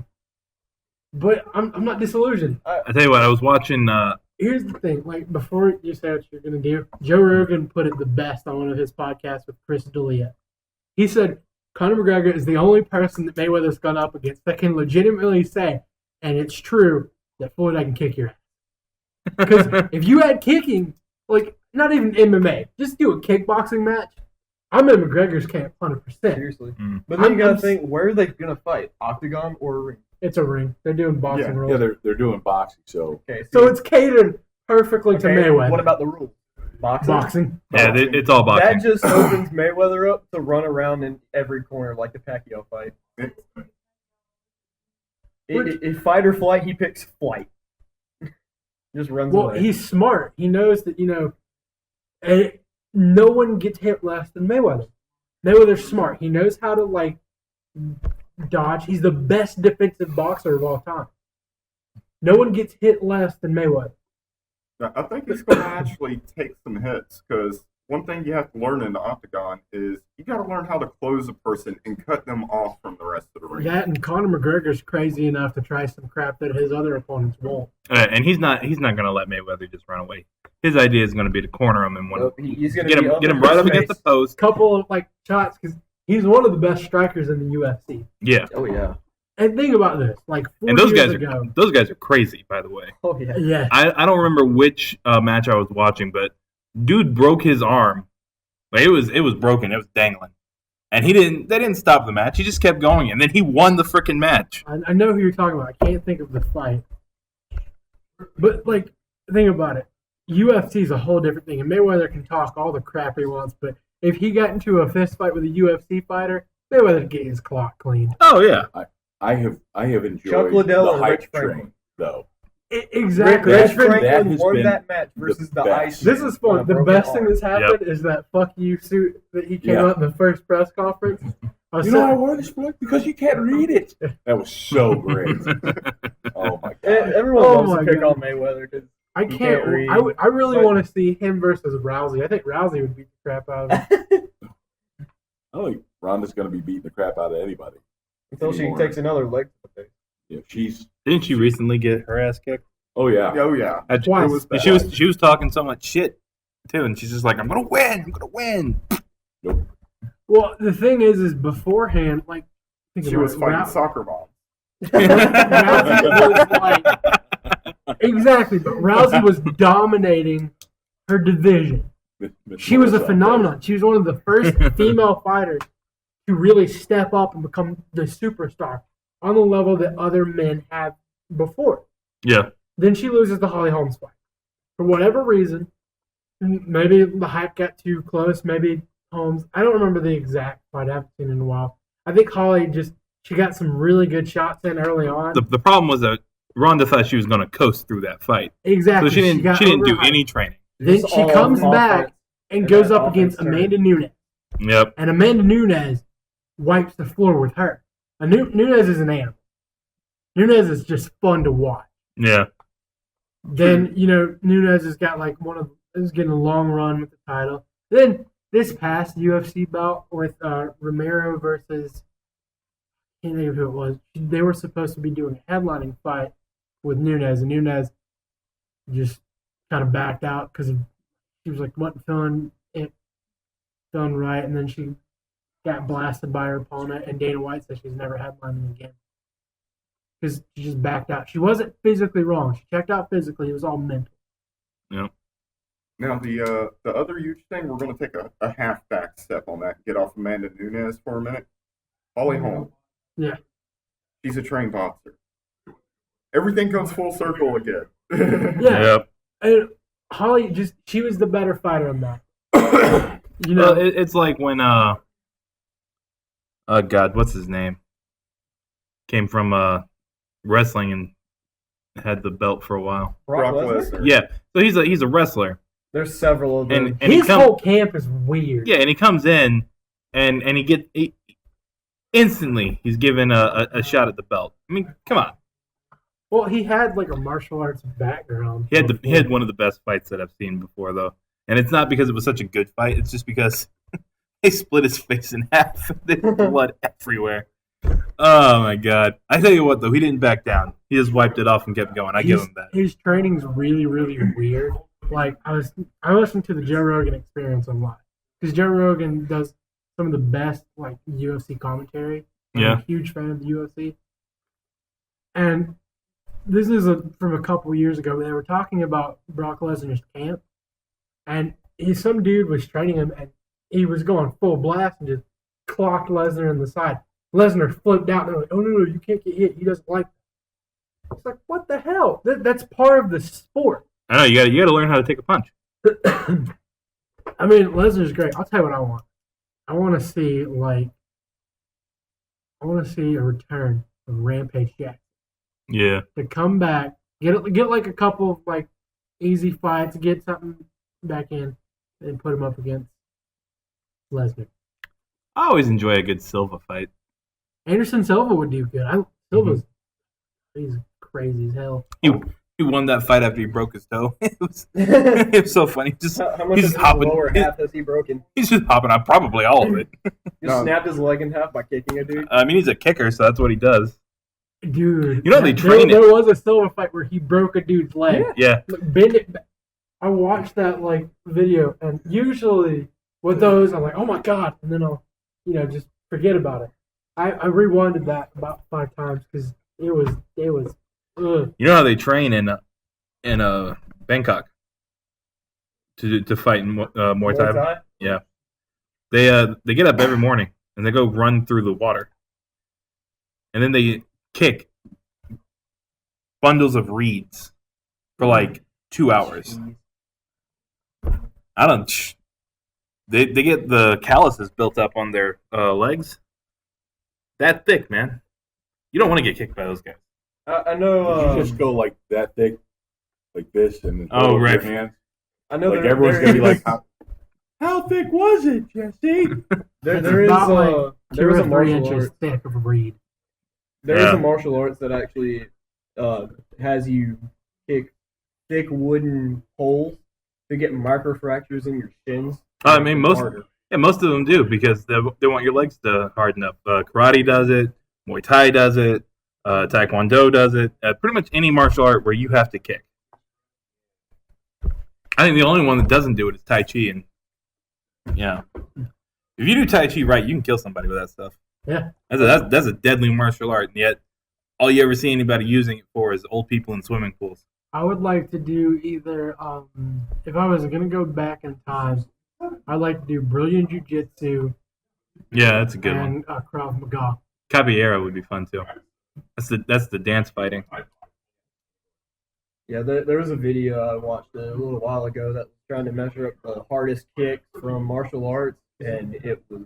Speaker 1: But I'm not disillusioned.
Speaker 3: I tell you what, I was watching.
Speaker 1: Here's the thing, like before you say what you're gonna do, Joe Rogan put it the best on one of his podcasts with Chris D'Elia. He said Conor McGregor is the only person that Mayweather's gone up against that can legitimately say, and it's true, that Floyd, I can kick your ass. Because if you had kicking, like not even MMA, just do a kickboxing match, I'm in McGregor's camp 100%.
Speaker 2: Seriously. But then you gotta think, where are they gonna fight? Octagon or a ring?
Speaker 1: It's a ring. They're doing boxing rules.
Speaker 6: Yeah, they're doing boxing. So
Speaker 1: so it's catered perfectly to Mayweather.
Speaker 2: What about the rules? Boxing.
Speaker 3: Yeah, it's all boxing.
Speaker 2: That just opens Mayweather up to run around in every corner like the Pacquiao fight. If fight or flight, he picks flight. Just runs away.
Speaker 1: Well, he's smart. He knows that, no one gets hit less than Mayweather. Mayweather's smart. He knows how to, dodge. He's the best defensive boxer of all time. No one gets hit less than Mayweather.
Speaker 5: I think he's going to actually take some hits because one thing you have to learn in the octagon is you got to learn how to close a person and cut them off from the rest of the ring.
Speaker 1: That and Conor McGregor's crazy enough to try some crap that his other opponents won't.
Speaker 3: And he's not going to let Mayweather just run away. His idea is going to be to corner him and get him right up against the post.
Speaker 1: Couple of shots because he's one of the best strikers in the UFC.
Speaker 3: Yeah.
Speaker 2: Oh yeah.
Speaker 1: And think about this,
Speaker 3: and those guys are crazy, by the way.
Speaker 2: Oh yeah.
Speaker 1: Yeah.
Speaker 3: I don't remember which match I was watching, but dude broke his arm. It was broken. It was dangling, and they didn't stop the match. He just kept going, and then he won the freaking match.
Speaker 1: I know who you're talking about. I can't think of the fight, but think about it. UFC is a whole different thing, and Mayweather can talk all the crap he wants, but if he got into a fist fight with a UFC fighter, Mayweather would get his clock cleaned.
Speaker 3: Oh yeah.
Speaker 6: I have enjoyed
Speaker 2: Chuck Liddell
Speaker 6: the
Speaker 2: or
Speaker 6: hype
Speaker 2: Rich Franklin?
Speaker 6: train though.
Speaker 1: Exactly.
Speaker 2: Rich
Speaker 6: That- that
Speaker 2: Franklin
Speaker 6: has
Speaker 2: won
Speaker 6: been
Speaker 2: that match versus the
Speaker 6: best.
Speaker 2: Ice.
Speaker 1: This is
Speaker 2: on
Speaker 1: fun.
Speaker 2: a
Speaker 1: The
Speaker 2: broken
Speaker 1: best thing
Speaker 2: arm.
Speaker 1: that's happened is that "fuck you" suit that he came
Speaker 6: Yeah.
Speaker 1: out in the first press conference. I was
Speaker 6: You know I
Speaker 1: so-
Speaker 6: wore this book because you can't read it. That was so great. Oh my god.
Speaker 2: Everyone
Speaker 1: Oh
Speaker 2: loves
Speaker 1: my
Speaker 2: to pick
Speaker 1: God.
Speaker 2: on Mayweather because
Speaker 1: I
Speaker 2: You
Speaker 1: can't.
Speaker 2: can't read,
Speaker 1: I really
Speaker 2: but-
Speaker 1: want to see him versus Rousey. I think Rousey would beat the crap out of him.
Speaker 6: I don't think Ronda's going to be beating the crap out of anybody.
Speaker 2: until she
Speaker 6: Anymore.
Speaker 2: takes another leg to the face.
Speaker 6: Yeah, she's.
Speaker 3: Didn't she recently get her ass kicked?
Speaker 6: Oh yeah.
Speaker 5: Oh yeah.
Speaker 1: Twice.
Speaker 5: It was
Speaker 3: And
Speaker 5: bad.
Speaker 3: she was talking so much shit too, and she's just like, "I'm gonna win. I'm gonna win."
Speaker 1: Well, the thing is beforehand, like think
Speaker 5: She
Speaker 1: about
Speaker 5: was
Speaker 1: it,
Speaker 5: fighting
Speaker 1: Rou-
Speaker 5: soccer moms.
Speaker 1: Rousey was like exactly, but Rousey was dominating her division. She was a phenomenon. She was one of the first female fighters to really step up and become the superstar on the level that other men have before.
Speaker 3: Yeah.
Speaker 1: Then she loses the Holly Holmes fight. For whatever reason, maybe the hype got too close, maybe Holmes. I don't remember the exact fight. I haven't seen it in a while. I think Holly she got some really good shots in early on.
Speaker 3: The problem was that Ronda thought she was gonna coast through that fight,
Speaker 1: Exactly.
Speaker 3: so she
Speaker 1: got
Speaker 3: didn't do
Speaker 1: overhyped.
Speaker 3: any training.
Speaker 1: Then
Speaker 2: Just
Speaker 1: she
Speaker 2: all
Speaker 1: comes
Speaker 2: offense
Speaker 1: back and
Speaker 2: and
Speaker 1: goes
Speaker 2: that
Speaker 1: up against
Speaker 2: offense
Speaker 1: Amanda Nunes.
Speaker 3: Yep.
Speaker 1: And Amanda Nunes wipes the floor with her. And Nunes is an animal. Nunes is just fun to watch.
Speaker 3: Yeah.
Speaker 1: Then, Nunes has got is getting a long run with the title. Then this past UFC bout with Romero versus, I can't think of who it was. They were supposed to be doing a headlining fight with Nunes, and Nunes just kind of backed out because she was like, wasn't feeling right, and then she got blasted by her opponent, and Dana White said she's never headlining again because she just backed out. She wasn't physically wrong. She checked out physically. It was all mental.
Speaker 3: Yep.
Speaker 5: Now the other huge thing, we're going to take a half back step on that and get off Amanda Nunes for a minute. Holly Holm.
Speaker 1: Yeah.
Speaker 5: She's a trained boxer. Everything comes full circle again.
Speaker 1: Yeah.
Speaker 3: Yep.
Speaker 1: And Holly she was the better fighter in that.
Speaker 3: Well, it's like when God, what's his name? Came from wrestling and had the belt for a while.
Speaker 2: Brock Lesnar?
Speaker 5: Lesnar.
Speaker 3: Yeah. So he's a wrestler.
Speaker 2: There's several of them.
Speaker 3: And he
Speaker 1: his whole camp is weird.
Speaker 3: Yeah, and he comes in and instantly he's given a shot at the belt. I mean, come on.
Speaker 1: Well, he had like a martial arts background.
Speaker 3: He had one of the best fights that I've seen before though. And it's not because it was such a good fight, it's just because they split his face in half. There's blood everywhere. Oh my god. I tell you what though, he didn't back down. He just wiped it off and kept going. I give him that.
Speaker 1: His training's really, really weird. Like I listened to the Joe Rogan Experience a lot because Joe Rogan does some of the best like UFC commentary. I'm
Speaker 3: Yeah.
Speaker 1: a huge fan of the UFC. And this is from a couple years ago. They were talking about Brock Lesnar's camp, and some dude was training him, and he was going full blast and just clocked Lesnar in the side. Lesnar flipped out, and they're like, "Oh no, you can't get hit. He doesn't like that." It's like, what the hell? That's part of the sport.
Speaker 3: I know, you gotta learn how to take a punch.
Speaker 1: I mean, Lesnar's great. I'll tell you what I want. I want to see a return of Rampage Jack
Speaker 3: Yeah.
Speaker 1: to come back, get like a couple of like easy fights, get something back in, and put him up against Lesnar.
Speaker 3: I always enjoy a good Silva fight.
Speaker 1: Anderson Silva would do good. Silva's he's crazy as hell.
Speaker 3: He won that fight after he broke his toe. It was so funny.
Speaker 2: How much
Speaker 3: He's
Speaker 2: of his
Speaker 3: hopping.
Speaker 2: lower half has he broken?
Speaker 3: He's just hopping on probably all of it.
Speaker 2: Just snapped his leg in half by kicking a dude.
Speaker 3: I mean, he's a kicker, so that's what he does.
Speaker 1: Dude,
Speaker 3: You know they train it.
Speaker 1: There was a Silva fight where he broke a dude's leg.
Speaker 3: Yeah.
Speaker 1: Like, bend it back. I watched that like video, and usually with those, I'm like, oh my god, and then I'll, just forget about it. I rewinded that about 5 times because it was. Ugh.
Speaker 3: You know how they train in Bangkok to fight in Muay Thai? Yeah. They get up every morning and they go run through the water, and then they kick bundles of reeds for like 2 hours. I don't. They get the calluses built up on their legs. That thick, man. You don't want to get kicked by those guys.
Speaker 2: I know.
Speaker 6: You just go like that thick, like this, and then
Speaker 3: Oh,
Speaker 6: hold
Speaker 3: right.
Speaker 6: your hands.
Speaker 2: I know.
Speaker 6: Like everyone's gonna be like, "How thick was it, Jesse?"
Speaker 2: there is
Speaker 1: about like
Speaker 2: there
Speaker 1: 2
Speaker 2: is
Speaker 1: or
Speaker 2: a
Speaker 1: 3
Speaker 2: martial
Speaker 1: inches
Speaker 2: art.
Speaker 1: thick of a reed.
Speaker 2: There is
Speaker 3: Yeah.
Speaker 2: a martial arts that actually has you kick thick wooden poles to get microfractures in your shins.
Speaker 3: I mean, most
Speaker 2: Harder.
Speaker 3: of them do because they want your legs to harden up. Karate does it. Muay Thai does it. Taekwondo does it. Pretty much any martial art where you have to kick. I think the only one that doesn't do it is Tai Chi, and yeah, if you do Tai Chi right, you can kill somebody with that stuff.
Speaker 1: Yeah.
Speaker 3: That's a deadly martial art, and yet all you ever see anybody using it for is old people in swimming pools.
Speaker 1: I would like to do either, if I was going to go back in time, I'd like to do Brazilian Jiu-Jitsu
Speaker 3: Yeah, that's a good one.
Speaker 1: and Krav Maga.
Speaker 3: Caballero would be fun too. That's the dance fighting.
Speaker 2: Yeah, there was a video I watched a little while ago that was trying to measure up the hardest kicks from martial arts, and it was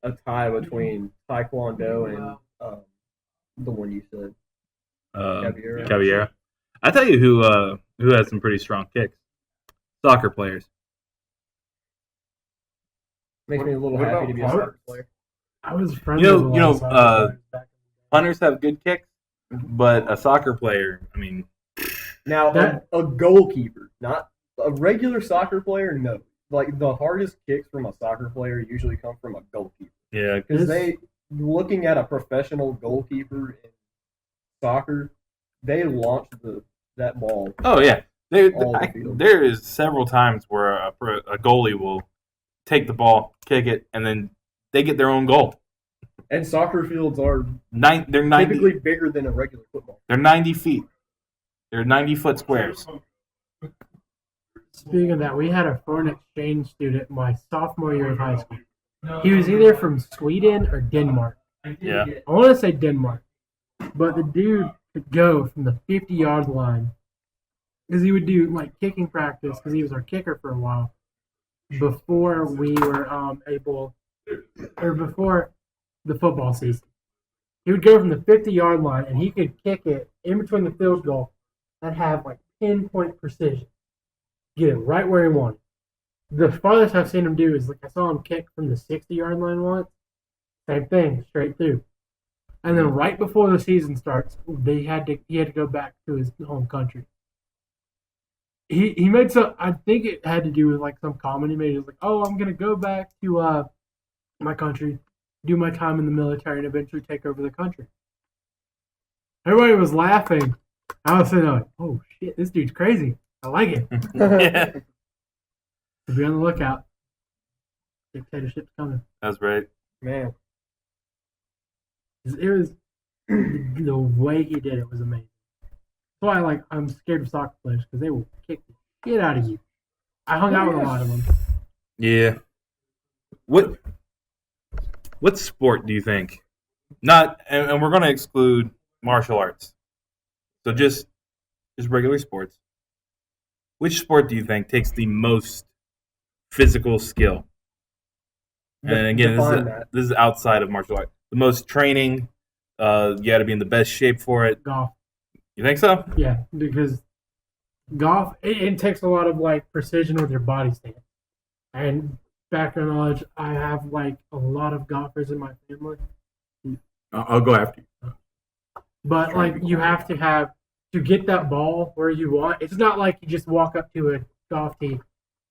Speaker 2: a tie between Taekwondo and the one you said. Caballero.
Speaker 3: Caballero. I tell you who has some pretty strong kicks. Soccer players.
Speaker 2: Makes me a little
Speaker 5: What
Speaker 2: happy
Speaker 5: about
Speaker 2: to be a
Speaker 5: punts?
Speaker 2: soccer player.
Speaker 1: I was friends
Speaker 3: You know-
Speaker 1: with a lot
Speaker 3: you know,
Speaker 1: of soccer players back
Speaker 3: Punters have good kicks, but a soccer player, I mean,
Speaker 2: Now,
Speaker 1: That-
Speaker 2: a goalkeeper, not a regular soccer player, no. Like, the hardest kicks from a soccer player usually come from a goalkeeper.
Speaker 3: yeah,
Speaker 2: Because
Speaker 1: This-
Speaker 2: looking at a professional goalkeeper in soccer, they launch that ball.
Speaker 3: oh yeah.
Speaker 2: All the field.
Speaker 3: There is several times where a goalie will take the ball, kick it, and then they get their own goal.
Speaker 2: And soccer fields are
Speaker 3: They're 90.
Speaker 2: typically bigger than a regular football.
Speaker 3: They're 90 feet. They're 90-foot squares.
Speaker 1: Speaking of that, we had a foreign exchange student my sophomore year of high school. He was either from Sweden or Denmark.
Speaker 3: Yeah.
Speaker 1: I want to say Denmark, but the dude could go from the 50-yard line because he would do like kicking practice because he was our kicker for a while before we were before the football season. He would go from the 50-yard line and he could kick it in between the field goal and have like pinpoint precision. Get it right where he wanted. The farthest I've seen him do is like I saw him kick from the 60-yard line once. Same thing, straight through. And then right before the season starts, he had to go back to his home country. He made some. I think it had to do with like some comment he made. He was like, "Oh, I'm gonna go back to my country, do my time in the military, and eventually take over the country." Everybody was laughing. I was sitting there like, "Oh shit, this dude's crazy. I like it."
Speaker 3: Yeah,
Speaker 1: So be on the lookout. Dictatorship's coming.
Speaker 3: that's right.
Speaker 2: Man,
Speaker 1: It was the way he did it was amazing. That's why I'm scared of soccer players because they will kick the shit out of you. I hung out with a lot of them.
Speaker 3: Yeah. What sport do you think? Not, and we're going to exclude martial arts. So just regular sports. Which sport do you think takes the most physical skill? And again,
Speaker 2: define that.
Speaker 3: this is outside of martial arts. The most training. You got to be in the best shape for it.
Speaker 1: Golf.
Speaker 3: You think so?
Speaker 1: Yeah, because golf it takes a lot of like precision with your body stance. And background knowledge, I have like a lot of golfers in my family.
Speaker 6: I'll go after you.
Speaker 1: But like you have to get that ball where you want. It's not like you just walk up to a golf tee,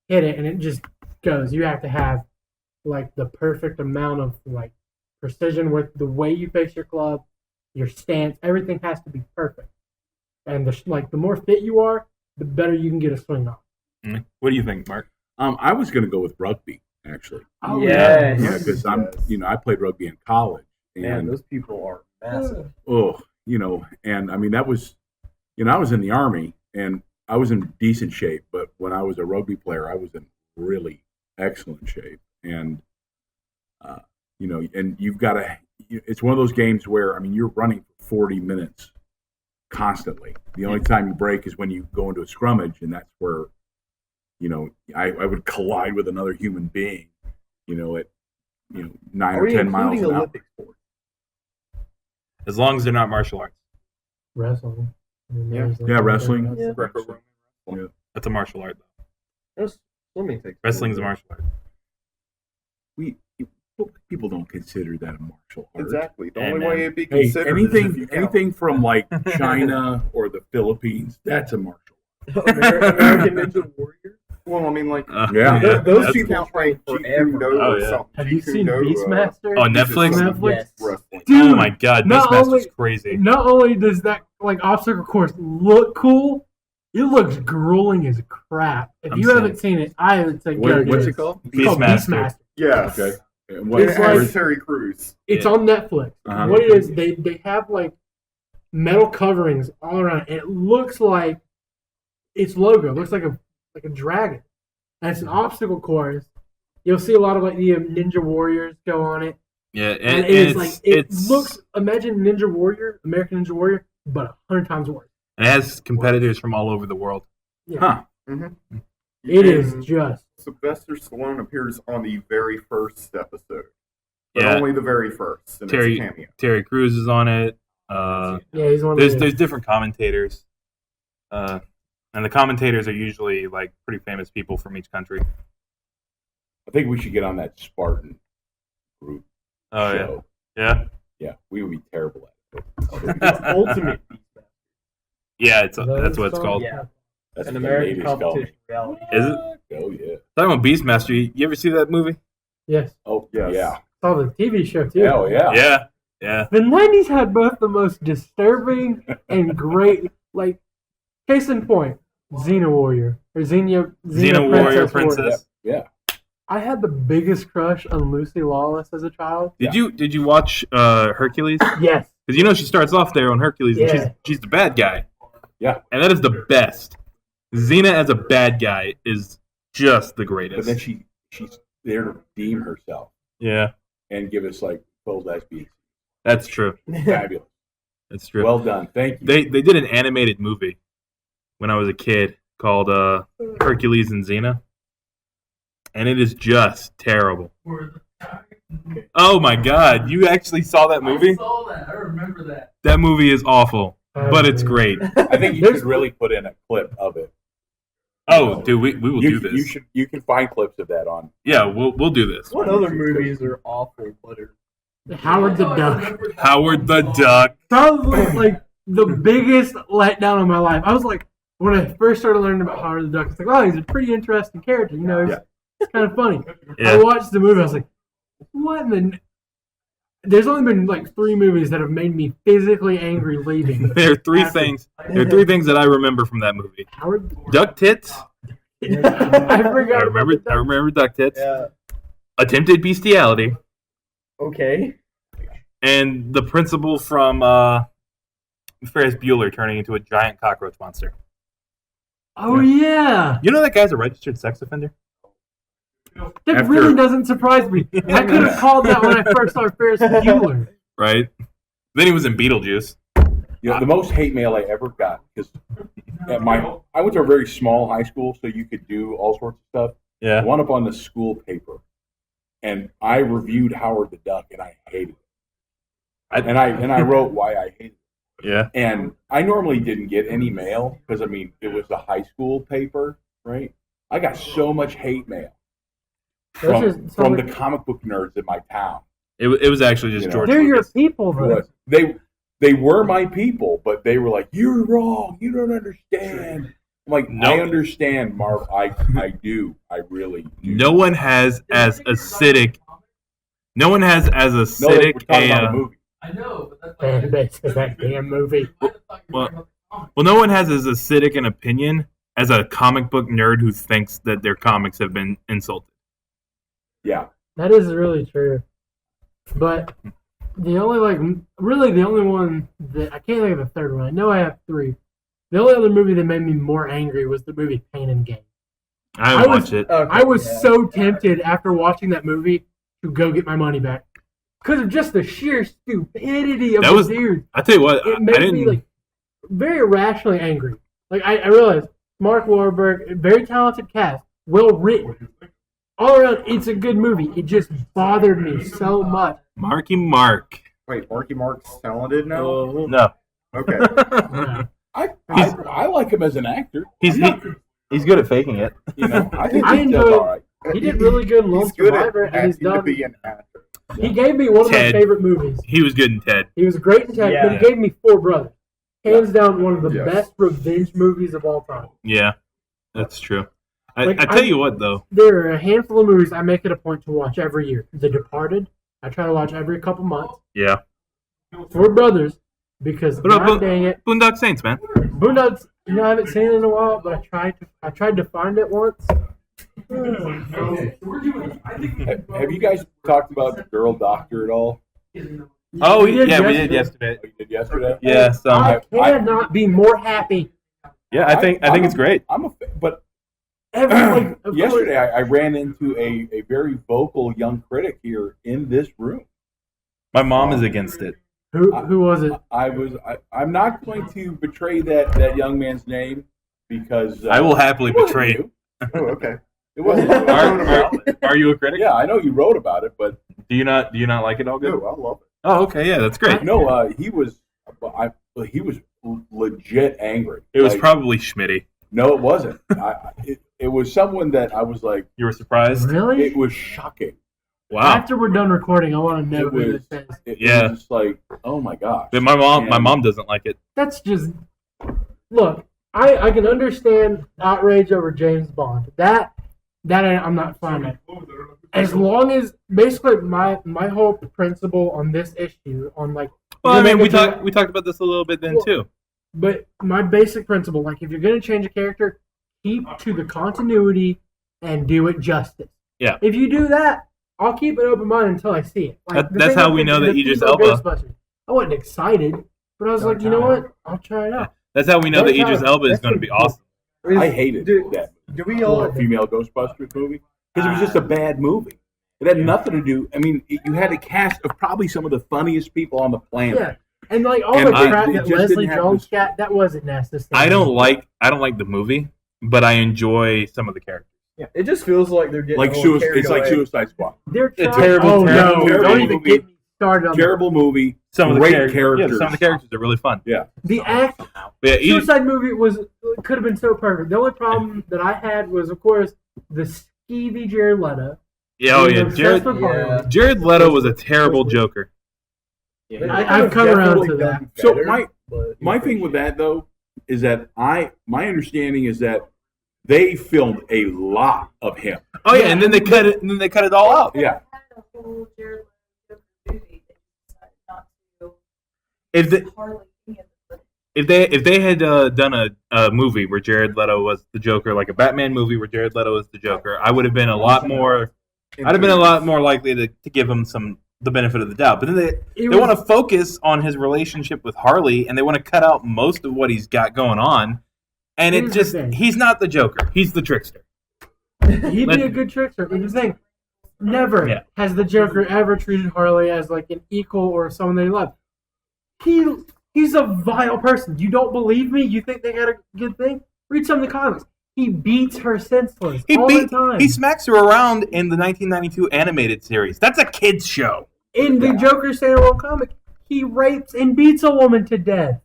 Speaker 1: hit it, and it just goes. You have to have like the perfect amount of like precision with the way you face your club, your stance. Everything has to be perfect. And the more fit you are, the better you can get a swing off.
Speaker 3: What do you think, Mark?
Speaker 6: I was going to go with rugby actually.
Speaker 1: Oh,
Speaker 2: Yes.
Speaker 6: Yeah, because I played rugby in college,
Speaker 2: Man,
Speaker 6: and
Speaker 2: those people are massive.
Speaker 6: and I mean that was, I was in the Army and I was in decent shape, but when I was a rugby player, I was in really excellent shape, and and you've got to. It's one of those games where you're running for 40 minutes constantly. The only time you break is when you go into a scrummage, and that's where I would collide with another human being, at 9
Speaker 2: Are
Speaker 6: or
Speaker 2: we
Speaker 6: 10 miles
Speaker 2: including
Speaker 6: an hour.
Speaker 2: Olympic sports?
Speaker 3: As long as they're not martial arts.
Speaker 1: Wrestling.
Speaker 6: Yeah, wrestling.
Speaker 2: Yeah.
Speaker 5: Greco-Roman.
Speaker 6: Yeah.
Speaker 3: That's a martial art, though.
Speaker 2: That's swimming takes.
Speaker 3: Wrestling's a martial art.
Speaker 6: People don't consider that a martial art.
Speaker 5: Exactly. The
Speaker 3: Hey,
Speaker 5: only
Speaker 3: man.
Speaker 5: way it'd be
Speaker 6: Hey,
Speaker 5: considered is if you count.
Speaker 6: anything from like China or the Philippines, that's a martial
Speaker 2: American Ninja Warrior.
Speaker 5: Well, I mean, like
Speaker 6: Yeah.
Speaker 5: those
Speaker 3: That's
Speaker 5: people
Speaker 2: cool.
Speaker 5: train
Speaker 2: Forever.
Speaker 5: Jeet-Kune-Do
Speaker 3: Oh,
Speaker 5: or
Speaker 3: yeah.
Speaker 5: something.
Speaker 1: Have you seen
Speaker 5: Jeet-Kune-Do,
Speaker 1: Beastmaster?
Speaker 3: On Netflix?
Speaker 1: Netflix?
Speaker 2: Yes.
Speaker 5: wrestling.
Speaker 1: Dude,
Speaker 3: Oh my god,
Speaker 1: not
Speaker 3: Beastmaster's
Speaker 1: only-
Speaker 3: crazy.
Speaker 1: Not only does that obstacle course look cool, it looks grueling as crap. If
Speaker 3: I'm
Speaker 1: you
Speaker 3: saying-
Speaker 1: haven't seen it, I would say go do
Speaker 6: What's
Speaker 1: it.
Speaker 6: it called?
Speaker 1: It's called
Speaker 3: Beastmaster.
Speaker 1: Beastmaster.
Speaker 5: Yes.
Speaker 6: Okay. And
Speaker 5: It
Speaker 6: what,
Speaker 1: It's
Speaker 5: has
Speaker 1: like-
Speaker 5: Terry Crews.
Speaker 1: It's
Speaker 3: Yeah.
Speaker 1: on Netflix.
Speaker 6: Uh-huh.
Speaker 1: What it is, they have like metal coverings all around, and it looks like its logo. It looks like a dragon, and it's an obstacle course. You'll see a lot of like the Ninja Warriors go on it,
Speaker 3: Yeah,
Speaker 1: and
Speaker 3: it's
Speaker 1: like it
Speaker 3: it's
Speaker 1: looks. Imagine Ninja Warrior, American Ninja Warrior, but 100 times worse.
Speaker 3: it has competitors from all over the world.
Speaker 1: Yeah.
Speaker 6: Huh.
Speaker 5: Mm-hmm.
Speaker 1: It is just.
Speaker 5: Sylvester Stallone appears on the very first episode. But
Speaker 3: Yeah.
Speaker 5: only the very first. And
Speaker 3: Terry-
Speaker 5: it's a cameo.
Speaker 3: Terry Crews is on it.
Speaker 1: Yeah, he's one of
Speaker 3: There's
Speaker 1: the.
Speaker 3: different commentators, and the commentators are usually like pretty famous people from each country.
Speaker 6: I think we should get on that Spartan group
Speaker 3: Oh
Speaker 6: show.
Speaker 3: yeah,
Speaker 6: Yeah, we would be terrible at it.
Speaker 2: It's ultimate.
Speaker 3: yeah. That's
Speaker 1: Those
Speaker 3: what it's
Speaker 1: songs?
Speaker 3: called.
Speaker 2: Yeah,
Speaker 6: That's
Speaker 2: an
Speaker 6: what the
Speaker 2: American
Speaker 6: ladies call
Speaker 2: competition
Speaker 6: me.
Speaker 2: reality.
Speaker 3: Is it?
Speaker 6: Oh yeah.
Speaker 3: Talking about Beastmaster, you ever see that movie?
Speaker 1: Yes,
Speaker 6: Oh
Speaker 5: Yes.
Speaker 6: yeah.
Speaker 1: saw the TV show too.
Speaker 6: Hell yeah.
Speaker 3: Yeah.
Speaker 1: The 90s had both the most disturbing and great, like, case in point, Xena Warrior. Or Xena
Speaker 3: Warrior
Speaker 1: Princess.
Speaker 3: Princess.
Speaker 6: Yeah.
Speaker 1: I had the biggest crush on Lucy Lawless as a child.
Speaker 3: Did you watch Hercules?
Speaker 1: Yes.
Speaker 3: Because she starts off there on Hercules, and
Speaker 1: Yeah.
Speaker 3: she's the bad guy.
Speaker 6: Yeah.
Speaker 3: And that is the best. Xena as a bad guy is just the greatest.
Speaker 6: But then she's there to redeem herself
Speaker 3: Yeah,
Speaker 6: and give us like 12 lesbians.
Speaker 3: that's true.
Speaker 6: Fabulous.
Speaker 3: That's true.
Speaker 6: Well done. Thank you.
Speaker 3: They did an animated movie when I was a kid called Hercules and Xena, and it is just terrible. Oh my god, you actually saw that
Speaker 4: I
Speaker 3: movie?
Speaker 4: saw that. I remember that.
Speaker 3: That movie is awful, but it's great.
Speaker 6: I think you
Speaker 1: There's-
Speaker 6: should really put in a clip of it.
Speaker 3: Oh, dude, we will do this.
Speaker 6: You can find clips of that on.
Speaker 3: Yeah, we'll do this.
Speaker 2: What other movies are awful but are
Speaker 1: Howard the
Speaker 4: Oh, I
Speaker 1: Duck.
Speaker 4: remember that.
Speaker 3: Howard the Duck.
Speaker 1: Probably, like, the biggest letdown of my life. I was like, when I first started learning about Howard the Duck, it's like, oh, he's a pretty interesting character. You know, it's kind of funny. I
Speaker 3: Yeah.
Speaker 1: watched the movie, I was like, what in the... There's only been, like, 3 movies that have made me physically angry leaving.
Speaker 3: There are three things. There are 3 things that I remember from that movie:
Speaker 1: Howard...
Speaker 3: duck tits.
Speaker 1: I forgot.
Speaker 3: I remember duck tits.
Speaker 2: yeah.
Speaker 3: Attempted bestiality,
Speaker 2: Okay.
Speaker 3: and the principal from Ferris Bueller turning into a giant cockroach monster.
Speaker 1: Oh, yeah.
Speaker 3: You know that guy's a registered sex offender?
Speaker 1: That
Speaker 6: After-
Speaker 1: really doesn't surprise me. I could have called that when I first saw Ferris Bueller.
Speaker 3: Right? Then he was in Beetlejuice.
Speaker 6: The most hate mail I ever got because I went to a very small high school, so you could do all sorts of stuff.
Speaker 3: Yeah.
Speaker 6: I wound up on the school paper, and I reviewed Howard the Duck, and I hated it. And I wrote why I hated it.
Speaker 3: Yeah.
Speaker 6: And I normally didn't get any mail because it was the high school paper, right? I got so much hate mail from the comic book nerds in my town.
Speaker 3: It was actually just
Speaker 6: You know.
Speaker 3: George
Speaker 1: They're your
Speaker 3: Lucas.
Speaker 1: people, though.
Speaker 6: They were my people, but they were like, "You're wrong. You don't understand." I'm like,
Speaker 3: No.
Speaker 6: I understand, Marv. I do. I really do.
Speaker 3: No one has as acidic. No one has as
Speaker 6: No, we're
Speaker 3: acidic
Speaker 6: talking about
Speaker 3: a.
Speaker 6: a movie.
Speaker 4: I know, but that's
Speaker 1: Fan base of that damn movie.
Speaker 3: Well, no one has as acidic an opinion as a comic book nerd who thinks that their comics have been insulted.
Speaker 6: Yeah.
Speaker 1: That is really true. But the only one that I can't think of the third one. I know I have 3. The only other movie that made me more angry was the movie Pain and Gain.
Speaker 3: I haven't
Speaker 1: I was-
Speaker 3: watched it.
Speaker 2: Okay,
Speaker 1: I was
Speaker 2: yeah.
Speaker 1: so tempted after watching that movie to go get my money back because of just the sheer stupidity of
Speaker 3: That
Speaker 1: the
Speaker 3: was-
Speaker 1: dude.
Speaker 3: I tell you what,
Speaker 1: It
Speaker 3: I
Speaker 1: made
Speaker 3: didn't.
Speaker 1: me like very irrationally angry. Like I realized Mark Wahlberg, very talented cast, well written. All around, it's a good movie. It just bothered me so much.
Speaker 3: Marky Mark.
Speaker 5: Wait, Marky Mark's talented now?
Speaker 3: No.
Speaker 5: Okay.
Speaker 1: Yeah.
Speaker 6: I like him as an actor.
Speaker 3: He's good at faking it.
Speaker 6: You know, I think
Speaker 1: I
Speaker 6: he does
Speaker 1: enjoy-
Speaker 6: all right.
Speaker 1: He did really good in Lone
Speaker 5: He's good
Speaker 1: Survivor,
Speaker 5: at
Speaker 1: and he's
Speaker 5: acting to
Speaker 1: done.
Speaker 5: be an actor.
Speaker 1: He gave me one of
Speaker 3: Ted.
Speaker 1: my favorite movies.
Speaker 3: He was good in Ted.
Speaker 1: He was great in Ted, but he
Speaker 2: Yeah.
Speaker 1: gave me Four Brothers. Hands down, one of the
Speaker 5: Yes.
Speaker 1: best revenge movies of all time.
Speaker 3: Yeah, that's true.
Speaker 1: Like,
Speaker 3: I tell you what, though.
Speaker 1: There are a handful of movies I make it a point to watch every year. The Departed, I try to watch every couple months.
Speaker 3: Yeah.
Speaker 1: Four Brothers, because
Speaker 3: What about
Speaker 1: god dang it,
Speaker 3: Boondock Saints, man?
Speaker 1: Boondocks. You know, I haven't seen it in a while, but I tried to find it once.
Speaker 6: Have you guys talked about the Girl Doctor at all?
Speaker 3: Oh,
Speaker 1: We did
Speaker 3: yeah, we did
Speaker 1: yesterday.
Speaker 3: yesterday.
Speaker 6: Oh, you did yesterday?
Speaker 3: Yeah,
Speaker 1: I
Speaker 3: so
Speaker 1: cannot be more happy.
Speaker 3: yeah, I think it's great.
Speaker 6: I'm a but
Speaker 1: Of
Speaker 6: yesterday I ran into a very vocal young critic here in this room.
Speaker 3: My mom is against it.
Speaker 1: Who was it?
Speaker 6: I'm not going to betray that young man's name because
Speaker 3: I will happily
Speaker 6: it wasn't
Speaker 3: betray
Speaker 6: you.
Speaker 5: Oh, okay.
Speaker 6: It wasn't you.
Speaker 3: Are you a critic?
Speaker 6: Yeah, I know you wrote about it, but
Speaker 3: Do you not like it all good?
Speaker 5: No, I love it.
Speaker 3: Oh, okay, yeah, that's great.
Speaker 6: no, he was legit angry.
Speaker 3: It was
Speaker 6: Like,
Speaker 3: probably Schmitty.
Speaker 6: no, it wasn't. It was someone that I was like,
Speaker 3: You were surprised?
Speaker 1: Really?
Speaker 6: it was shocking.
Speaker 3: Wow.
Speaker 1: After we're done recording, I want to know
Speaker 6: It
Speaker 1: who
Speaker 6: was,
Speaker 1: this is.
Speaker 6: it was just like, oh my gosh.
Speaker 3: But my mom
Speaker 6: And-
Speaker 3: doesn't like it.
Speaker 1: That's just look. I can understand outrage over James Bond. That I'm not fine with. As long as basically my whole principle on this issue on like.
Speaker 3: Well, I
Speaker 1: you're
Speaker 3: mean, we
Speaker 1: making-
Speaker 3: talked about this a little bit then
Speaker 1: Well,
Speaker 3: too.
Speaker 1: But my basic principle, like if you're gonna change a character, keep to the continuity and do it justice.
Speaker 3: Yeah.
Speaker 1: If you do that, I'll keep an open mind until I see it. Like, the
Speaker 3: That's
Speaker 1: thing
Speaker 3: how
Speaker 1: with
Speaker 3: we know
Speaker 1: the
Speaker 3: that Idris
Speaker 1: people
Speaker 3: Elba-
Speaker 1: Ghostbusters, I wasn't excited, but I was like, you know what? I'll try it out.
Speaker 3: That's how we know that
Speaker 2: That's
Speaker 3: Idris
Speaker 2: how-
Speaker 3: Elba is
Speaker 2: that's
Speaker 3: going to
Speaker 2: a-
Speaker 3: be awesome.
Speaker 6: I hated
Speaker 2: Do,
Speaker 6: that
Speaker 2: do we all?
Speaker 6: female Ghostbusters movie because it was just a bad movie. It had nothing to do. I mean, you had a cast of probably some of the funniest people on the planet.
Speaker 1: Yeah. And like all
Speaker 6: And
Speaker 1: the
Speaker 6: I-
Speaker 1: crap
Speaker 6: it
Speaker 1: that
Speaker 6: just
Speaker 1: Leslie
Speaker 6: didn't have
Speaker 1: Jones
Speaker 6: this-
Speaker 1: got, that wasn't necessary.
Speaker 3: I don't like the movie, but I enjoy some of the characters.
Speaker 2: Yeah, it just feels like they're getting
Speaker 6: Like
Speaker 2: a little carried
Speaker 6: it's like
Speaker 2: away.
Speaker 6: Suicide Squad.
Speaker 1: They're
Speaker 3: It's
Speaker 1: trying-
Speaker 3: terrible,
Speaker 1: Oh
Speaker 3: terrible,
Speaker 1: no!
Speaker 6: terrible
Speaker 1: Don't even
Speaker 6: movie.
Speaker 1: get me started on
Speaker 6: Terrible movie.
Speaker 3: Some of the
Speaker 6: Great
Speaker 3: characters.
Speaker 6: characters.
Speaker 3: Yeah, some of the characters are really fun.
Speaker 6: Yeah.
Speaker 1: the act.
Speaker 3: But yeah, Idris-
Speaker 1: Suicide movie could have been so perfect. The only problem that I had was, of course, the skeevy Jared Leto.
Speaker 3: yeah, oh
Speaker 1: being
Speaker 3: yeah,
Speaker 1: obsessed with
Speaker 2: Yeah.
Speaker 1: Harley.
Speaker 3: Jared Leto was a terrible Joker.
Speaker 2: They
Speaker 1: I-
Speaker 2: could
Speaker 1: I've
Speaker 2: have
Speaker 1: come around
Speaker 2: definitely
Speaker 1: to that.
Speaker 2: done
Speaker 6: So
Speaker 2: better,
Speaker 6: my
Speaker 2: but-
Speaker 6: my thing with that though is that my understanding is that they filmed a lot of him.
Speaker 3: Oh yeah, and then they cut it. And then they cut it all out.
Speaker 6: Yeah.
Speaker 7: Had a whole Jared Leto movie. They decided not to
Speaker 3: If they
Speaker 7: hardly any of the
Speaker 3: if they had done a movie where Jared Leto was the Joker, like a Batman movie where Jared Leto was the Joker, I would have been a lot more. I'd have been a lot more likely to give him the benefit of the doubt. But then they want to focus on his relationship with Harley, and they want to cut out most of what he's got going on. And
Speaker 1: Here's the thing.
Speaker 3: he's not the Joker. He's the trickster.
Speaker 1: He'd be a good trickster. But the thing, never
Speaker 3: Yeah.
Speaker 1: has the Joker ever treated Harley as like an equal or someone they love. He's a vile person. You don't believe me? You think they got a good thing? Read some of the comics. He beats her senseless all the time.
Speaker 3: He smacks her around in the 1992 animated series. That's a kids show.
Speaker 1: In the Joker standalone comic, he rapes and beats a woman to death.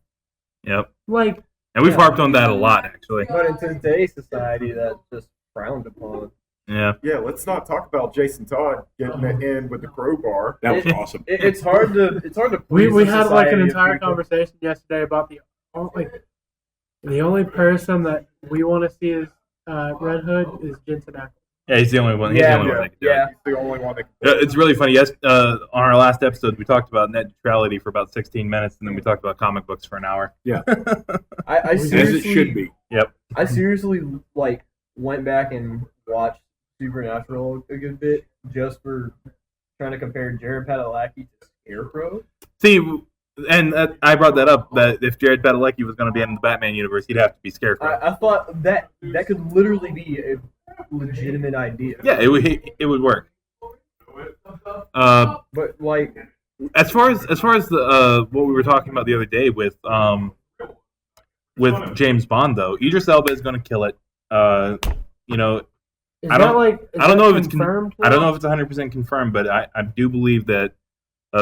Speaker 3: Yep.
Speaker 1: Like,
Speaker 3: And we've
Speaker 1: Yeah.
Speaker 3: harped on that a lot, actually.
Speaker 2: But in today's society, that's just frowned upon.
Speaker 3: Yeah.
Speaker 5: Yeah, let's not talk about Jason Todd getting it in with the crowbar.
Speaker 6: That was awesome.
Speaker 2: It's hard to
Speaker 1: we
Speaker 2: please a
Speaker 1: had like an
Speaker 2: society of
Speaker 1: entire
Speaker 2: people.
Speaker 1: conversation yesterday about the only person that we want to see as Red Hood is Jensen Ackles.
Speaker 3: Yeah, he's the only one. He's the
Speaker 2: Yeah,
Speaker 3: only one that can do
Speaker 2: yeah.
Speaker 3: it.
Speaker 5: He's the only one that can.
Speaker 3: It's really funny. Yes, on our last episode, we talked about net neutrality for about 16 minutes, and then we talked about comic books for an hour.
Speaker 2: I
Speaker 6: As
Speaker 2: seriously,
Speaker 6: it should be.
Speaker 2: I seriously like went back and watched Supernatural a good bit just for trying to compare Jared Padalecki to Scarecrow.
Speaker 3: See, and I brought that up, that if Jared Padalecki was going to be in the Batman universe, he'd have to be Scarecrow.
Speaker 2: I thought that could literally be a legitimate idea.
Speaker 3: Yeah, it would work.
Speaker 2: But like,
Speaker 3: As far as the what we were talking about the other day with James Bond, though, Idris Elba is going to kill it. You know,
Speaker 1: Is
Speaker 3: I
Speaker 1: that
Speaker 3: don't-
Speaker 1: like? Is
Speaker 3: I don't
Speaker 1: that
Speaker 3: know if it's
Speaker 1: confirmed.
Speaker 3: I don't know if it's 100% confirmed, but I do believe that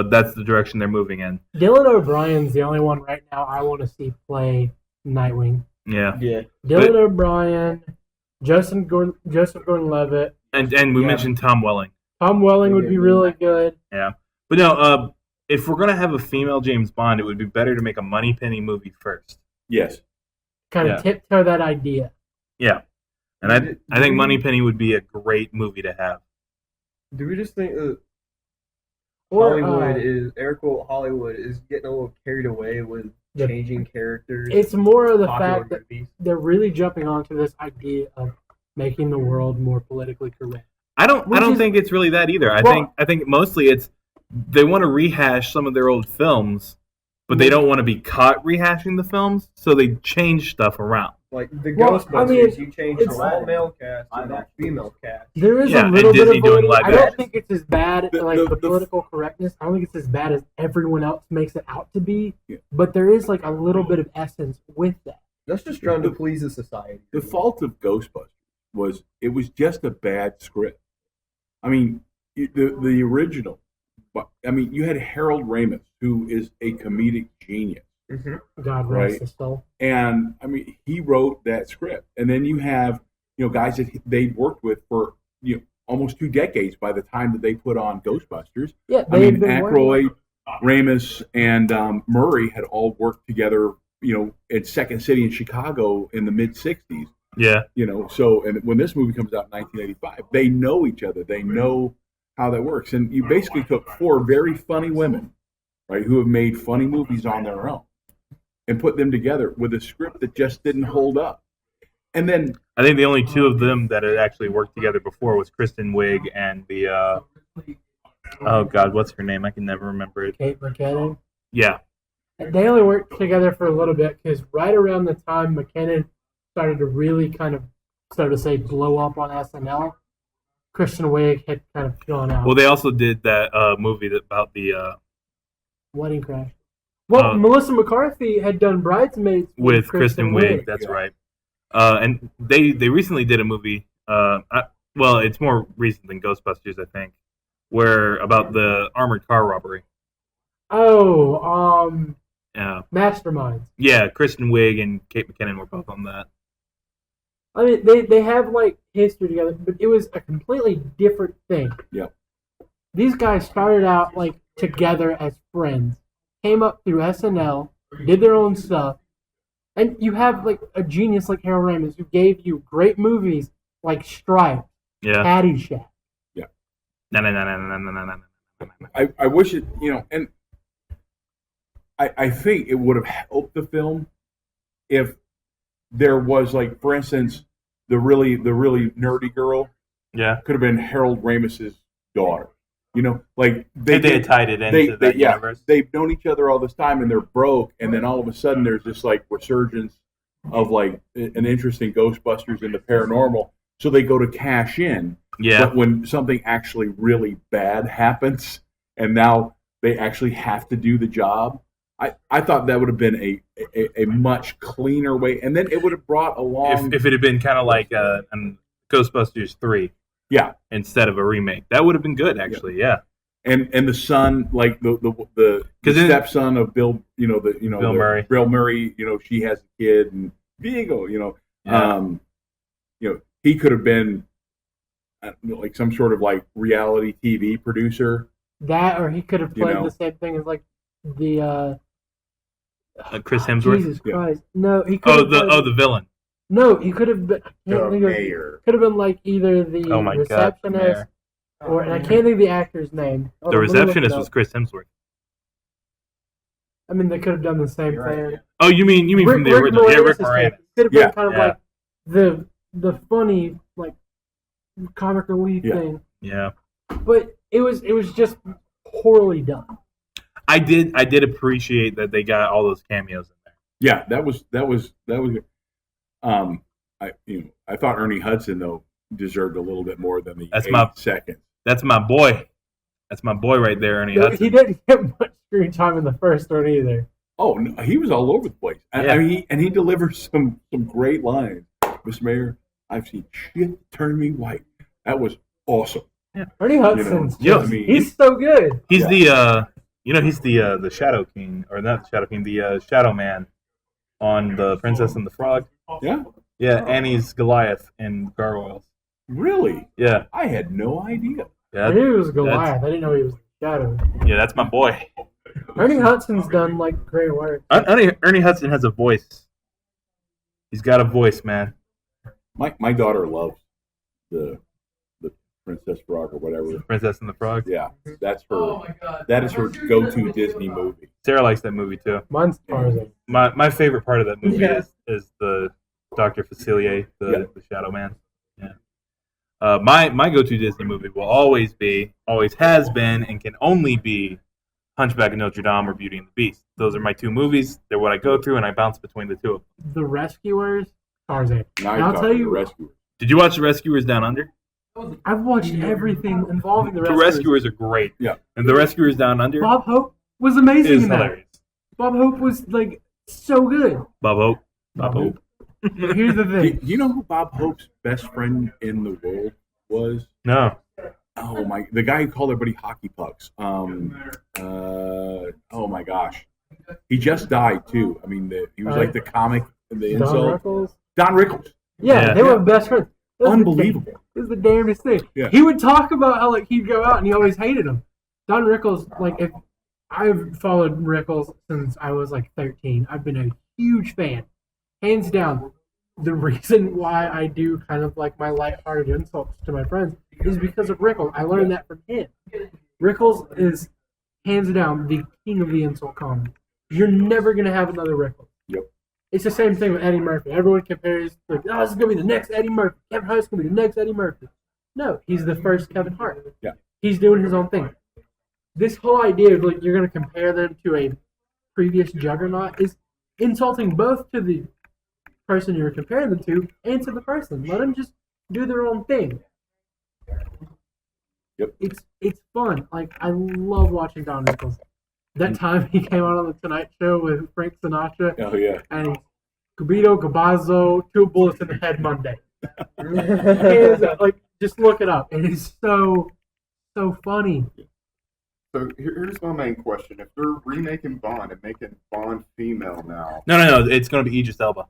Speaker 3: that's the direction they're moving in.
Speaker 1: Dylan O'Brien's the only one right now I want to see play Nightwing.
Speaker 3: Yeah,
Speaker 2: Yeah.
Speaker 1: Dylan O'Brien, Joseph Gordon-Levitt,
Speaker 3: and we mentioned Tom Welling.
Speaker 1: Tom Welling would be really good.
Speaker 3: Yeah, but no. If we're gonna have a female James Bond, it would be better to make a Moneypenny movie first.
Speaker 6: Yes.
Speaker 1: Kind of tiptoe that idea.
Speaker 3: Yeah, and I think Moneypenny would be a great movie to have.
Speaker 2: Do we just think that
Speaker 1: Or
Speaker 2: Hollywood is getting a little carried away with changing characters?
Speaker 1: it's more of the
Speaker 2: popular
Speaker 1: fact that
Speaker 2: movies?
Speaker 1: they're really jumping onto this idea of making the world more politically correct.
Speaker 3: I don't think it's really that either. I think mostly it's they want to rehash some of their old films, but they don't want to be caught rehashing the films, so they change stuff around.
Speaker 2: Like the
Speaker 1: Well,
Speaker 2: Ghostbusters,
Speaker 1: I mean,
Speaker 2: you changed
Speaker 1: it's-
Speaker 2: from all male cast to that female cast.
Speaker 1: There is
Speaker 3: Yeah,
Speaker 1: a
Speaker 3: and
Speaker 1: little bit
Speaker 3: Disney
Speaker 1: of
Speaker 3: doing
Speaker 1: validity.
Speaker 3: live
Speaker 1: I don't
Speaker 3: action.
Speaker 1: think it's as bad
Speaker 6: The-
Speaker 1: like
Speaker 6: the-
Speaker 1: the
Speaker 6: the-
Speaker 1: political correctness. I don't think it's as bad as everyone else makes it out to be.
Speaker 6: Yeah.
Speaker 1: But there is like a little bit of essence with that.
Speaker 2: That's just trying to please the society.
Speaker 6: The fault of Ghostbusters was it was just a bad script. I mean, the original. But I mean, you had Harold Ramis, who is a comedic genius,
Speaker 1: God
Speaker 6: Right.
Speaker 1: rest his soul.
Speaker 6: and I mean, he wrote that script. And then you have guys that they worked with for almost 2 decades by the time that they put on Ghostbusters.
Speaker 1: Yeah,
Speaker 6: I
Speaker 1: they had
Speaker 6: mean,
Speaker 1: been working.
Speaker 6: Aykroyd, Ramis, and Murray had all worked together, in Second City in Chicago in the mid '60s.
Speaker 3: Yeah,
Speaker 6: So and when this movie comes out in 1985, they know each other. They know how that works. And you basically took 4 very funny women, right, who have made funny movies on their own, and put them together with a script that just didn't hold up. And then
Speaker 3: I think the only 2 of them that had actually worked together before was Kristen Wiig and the oh God, what's her name? I can never remember it.
Speaker 1: Kate McKinnon.
Speaker 3: Yeah,
Speaker 1: They only worked together for a little bit because right around the time McKinnon started to really kind of, so to say, blow up on SNL, Kristen Wiig had kind of gone out.
Speaker 3: well, they also did that movie about the
Speaker 1: Wedding Crash. Well, Melissa McCarthy had done Bridesmaids
Speaker 3: with Kristen Wiig. That's right. And they recently did a movie. Well, it's more recent than Ghostbusters, I think, where about the armored car robbery.
Speaker 1: Oh,
Speaker 3: Yeah,
Speaker 1: Masterminds.
Speaker 3: yeah. Kristen Wiig and Kate McKinnon were both on that.
Speaker 1: I mean, they have like history together, but it was a completely different thing.
Speaker 6: Yeah.
Speaker 1: These guys started out like together as friends, came up through SNL, did their own stuff, and you have like a genius like Harold Ramis who gave you great movies like Stripe,
Speaker 3: Yeah.
Speaker 1: Caddyshack.
Speaker 3: No.
Speaker 6: I wish it, and I think it would have helped the film if there was, like, for instance, the really nerdy girl
Speaker 3: Yeah.
Speaker 6: could have been Harold Ramis's daughter. Like
Speaker 3: They had tied it into that universe.
Speaker 6: They've known each other all this time, and they're broke, and then all of a sudden there's this like resurgence of like an interest in Ghostbusters and the paranormal. So they go to cash in.
Speaker 3: Yeah.
Speaker 6: But when something actually really bad happens, and now they actually have to do the job, I thought that would have been a much cleaner way, and then it would have brought along.
Speaker 3: If it had been kind of like Ghostbusters 3.
Speaker 6: Yeah.
Speaker 3: Instead of a remake, that would have been good, actually. Yeah.
Speaker 6: And the son, like the stepson of Bill,
Speaker 3: Bill Murray.
Speaker 6: Bill Murray, she has a kid, and Diego,
Speaker 3: Yeah.
Speaker 6: He could have been like some sort of like reality TV producer.
Speaker 1: That, or he could have played the same thing as like the
Speaker 3: Chris Hemsworth.
Speaker 1: Jesus Christ! No, he could.
Speaker 3: The villain.
Speaker 1: No, he could have been.
Speaker 5: The mayor.
Speaker 1: Could have been like either the
Speaker 3: Oh my God, the
Speaker 1: receptionist
Speaker 3: mayor.
Speaker 1: or, and I can't think of the actor's name.
Speaker 3: The receptionist was Chris Hemsworth.
Speaker 1: I mean, they could have done the same thing.
Speaker 3: Oh, you mean from the original? Yeah, Rick Moranis.
Speaker 1: Could have been
Speaker 6: Yeah.
Speaker 1: kind of
Speaker 3: Yeah.
Speaker 1: like the funny like comic relief thing,
Speaker 3: Yeah.
Speaker 1: but it was just poorly done.
Speaker 3: I did appreciate that they got all those cameos in there.
Speaker 6: Yeah, that was good. I thought Ernie Hudson though deserved a little bit more than the
Speaker 3: That's
Speaker 6: 8 seconds.
Speaker 3: That's my boy. That's my boy right there, Ernie
Speaker 1: He
Speaker 3: Hudson.
Speaker 1: didn't get much screen time in the first one either.
Speaker 6: Oh, no, he was all over the place.
Speaker 3: Yeah.
Speaker 6: I mean, he delivers some great lines. Mr. Mayor, I've seen shit turn me white. That was awesome.
Speaker 1: Ernie Hudson's
Speaker 3: You know,
Speaker 1: just,
Speaker 6: I mean,
Speaker 1: he's so good.
Speaker 3: He's
Speaker 6: Yeah.
Speaker 3: he's the Shadow King, or not the Shadow King, the Shadow Man on the Princess and the Frog.
Speaker 6: Yeah,
Speaker 3: Yeah, and he's Goliath in Gargoyles.
Speaker 6: really?
Speaker 3: Yeah,
Speaker 6: I had no idea.
Speaker 1: I
Speaker 3: yeah,
Speaker 1: knew he was Goliath. I didn't know he was Shadow.
Speaker 3: yeah. That's my boy.
Speaker 1: Ernie Hudson's done like great work.
Speaker 3: Ernie Hudson has a voice. He's got a voice, man.
Speaker 6: My daughter loves the Princess Frog or whatever.
Speaker 3: Princess and the Frog.
Speaker 6: Yeah, that's her.
Speaker 4: Oh my god.
Speaker 6: That is her go-to Disney movie.
Speaker 3: Sarah likes that movie too.
Speaker 1: Mine's Tarzan.
Speaker 3: My favorite part of that movie
Speaker 1: Yeah.
Speaker 3: is the Dr. Facilier,
Speaker 6: Yeah.
Speaker 3: the Shadow Man. Yeah. My go-to Disney movie will always has been, and can only be Hunchback of Notre Dame or Beauty and the Beast. Those are my two movies. They're what I go through, and I bounce between the two of them.
Speaker 1: The Rescuers, Tarzan.
Speaker 6: Now
Speaker 1: And I'll tell you,
Speaker 6: the Rescuers.
Speaker 3: Did you watch The Rescuers Down Under?
Speaker 1: I've watched everything involving the
Speaker 3: The
Speaker 1: Rescuers.
Speaker 3: Rescuers are great.
Speaker 6: Yeah.
Speaker 3: And The Rescuers Down Under
Speaker 1: Bob Hope was amazing
Speaker 3: is
Speaker 1: in that.
Speaker 3: hilarious.
Speaker 1: Bob Hope was like so good.
Speaker 3: Bob Hope.
Speaker 1: Bob Hope. Here's the
Speaker 6: Do
Speaker 1: thing.
Speaker 6: you know who Bob Hope's best friend in the world was?
Speaker 3: No.
Speaker 6: Oh my! The guy who called everybody hockey pucks. Oh my gosh, he just died too. I mean, he was like the comic, the
Speaker 1: Don
Speaker 6: insult.
Speaker 1: Rickles.
Speaker 6: Don Rickles.
Speaker 1: Yeah,
Speaker 3: Yeah.
Speaker 1: they were best friends. It was
Speaker 6: Unbelievable.
Speaker 1: It was the damnedest thing.
Speaker 6: Yeah.
Speaker 1: He would talk about how like he'd go out and he always hated him. Don Rickles, like if I've followed Rickles since I was like 13. I've been a huge fan. Hands down, the reason why I do kind of like my lighthearted insults to my friends is because of Rickles. I learned that from him. Rickles is hands down the king of the insult comedy. You're never gonna have another Rickles.
Speaker 6: Yep.
Speaker 1: It's the same thing with Eddie Murphy. Everyone compares, like, oh, this is going to be the next Eddie Murphy. Kevin Hart's going to be the next Eddie Murphy. No, he's the first Kevin Hart.
Speaker 6: Yeah.
Speaker 1: He's doing his own thing. This whole idea of, like, you're going to compare them to a previous juggernaut is insulting both to the person you're comparing them to and to the person. Let them just do their own thing.
Speaker 6: Yep.
Speaker 1: It's fun. Like, I love watching Don Rickles. That time he came out on the Tonight Show with Frank Sinatra.
Speaker 6: Oh yeah.
Speaker 1: And he's Gabito, Gabazo, 2 bullets in the head Monday. And, like, just look it up. It is so funny.
Speaker 5: So here's my main question: if they're remaking Bond and making Bond female now,
Speaker 3: No. It's going to be Idris Elba.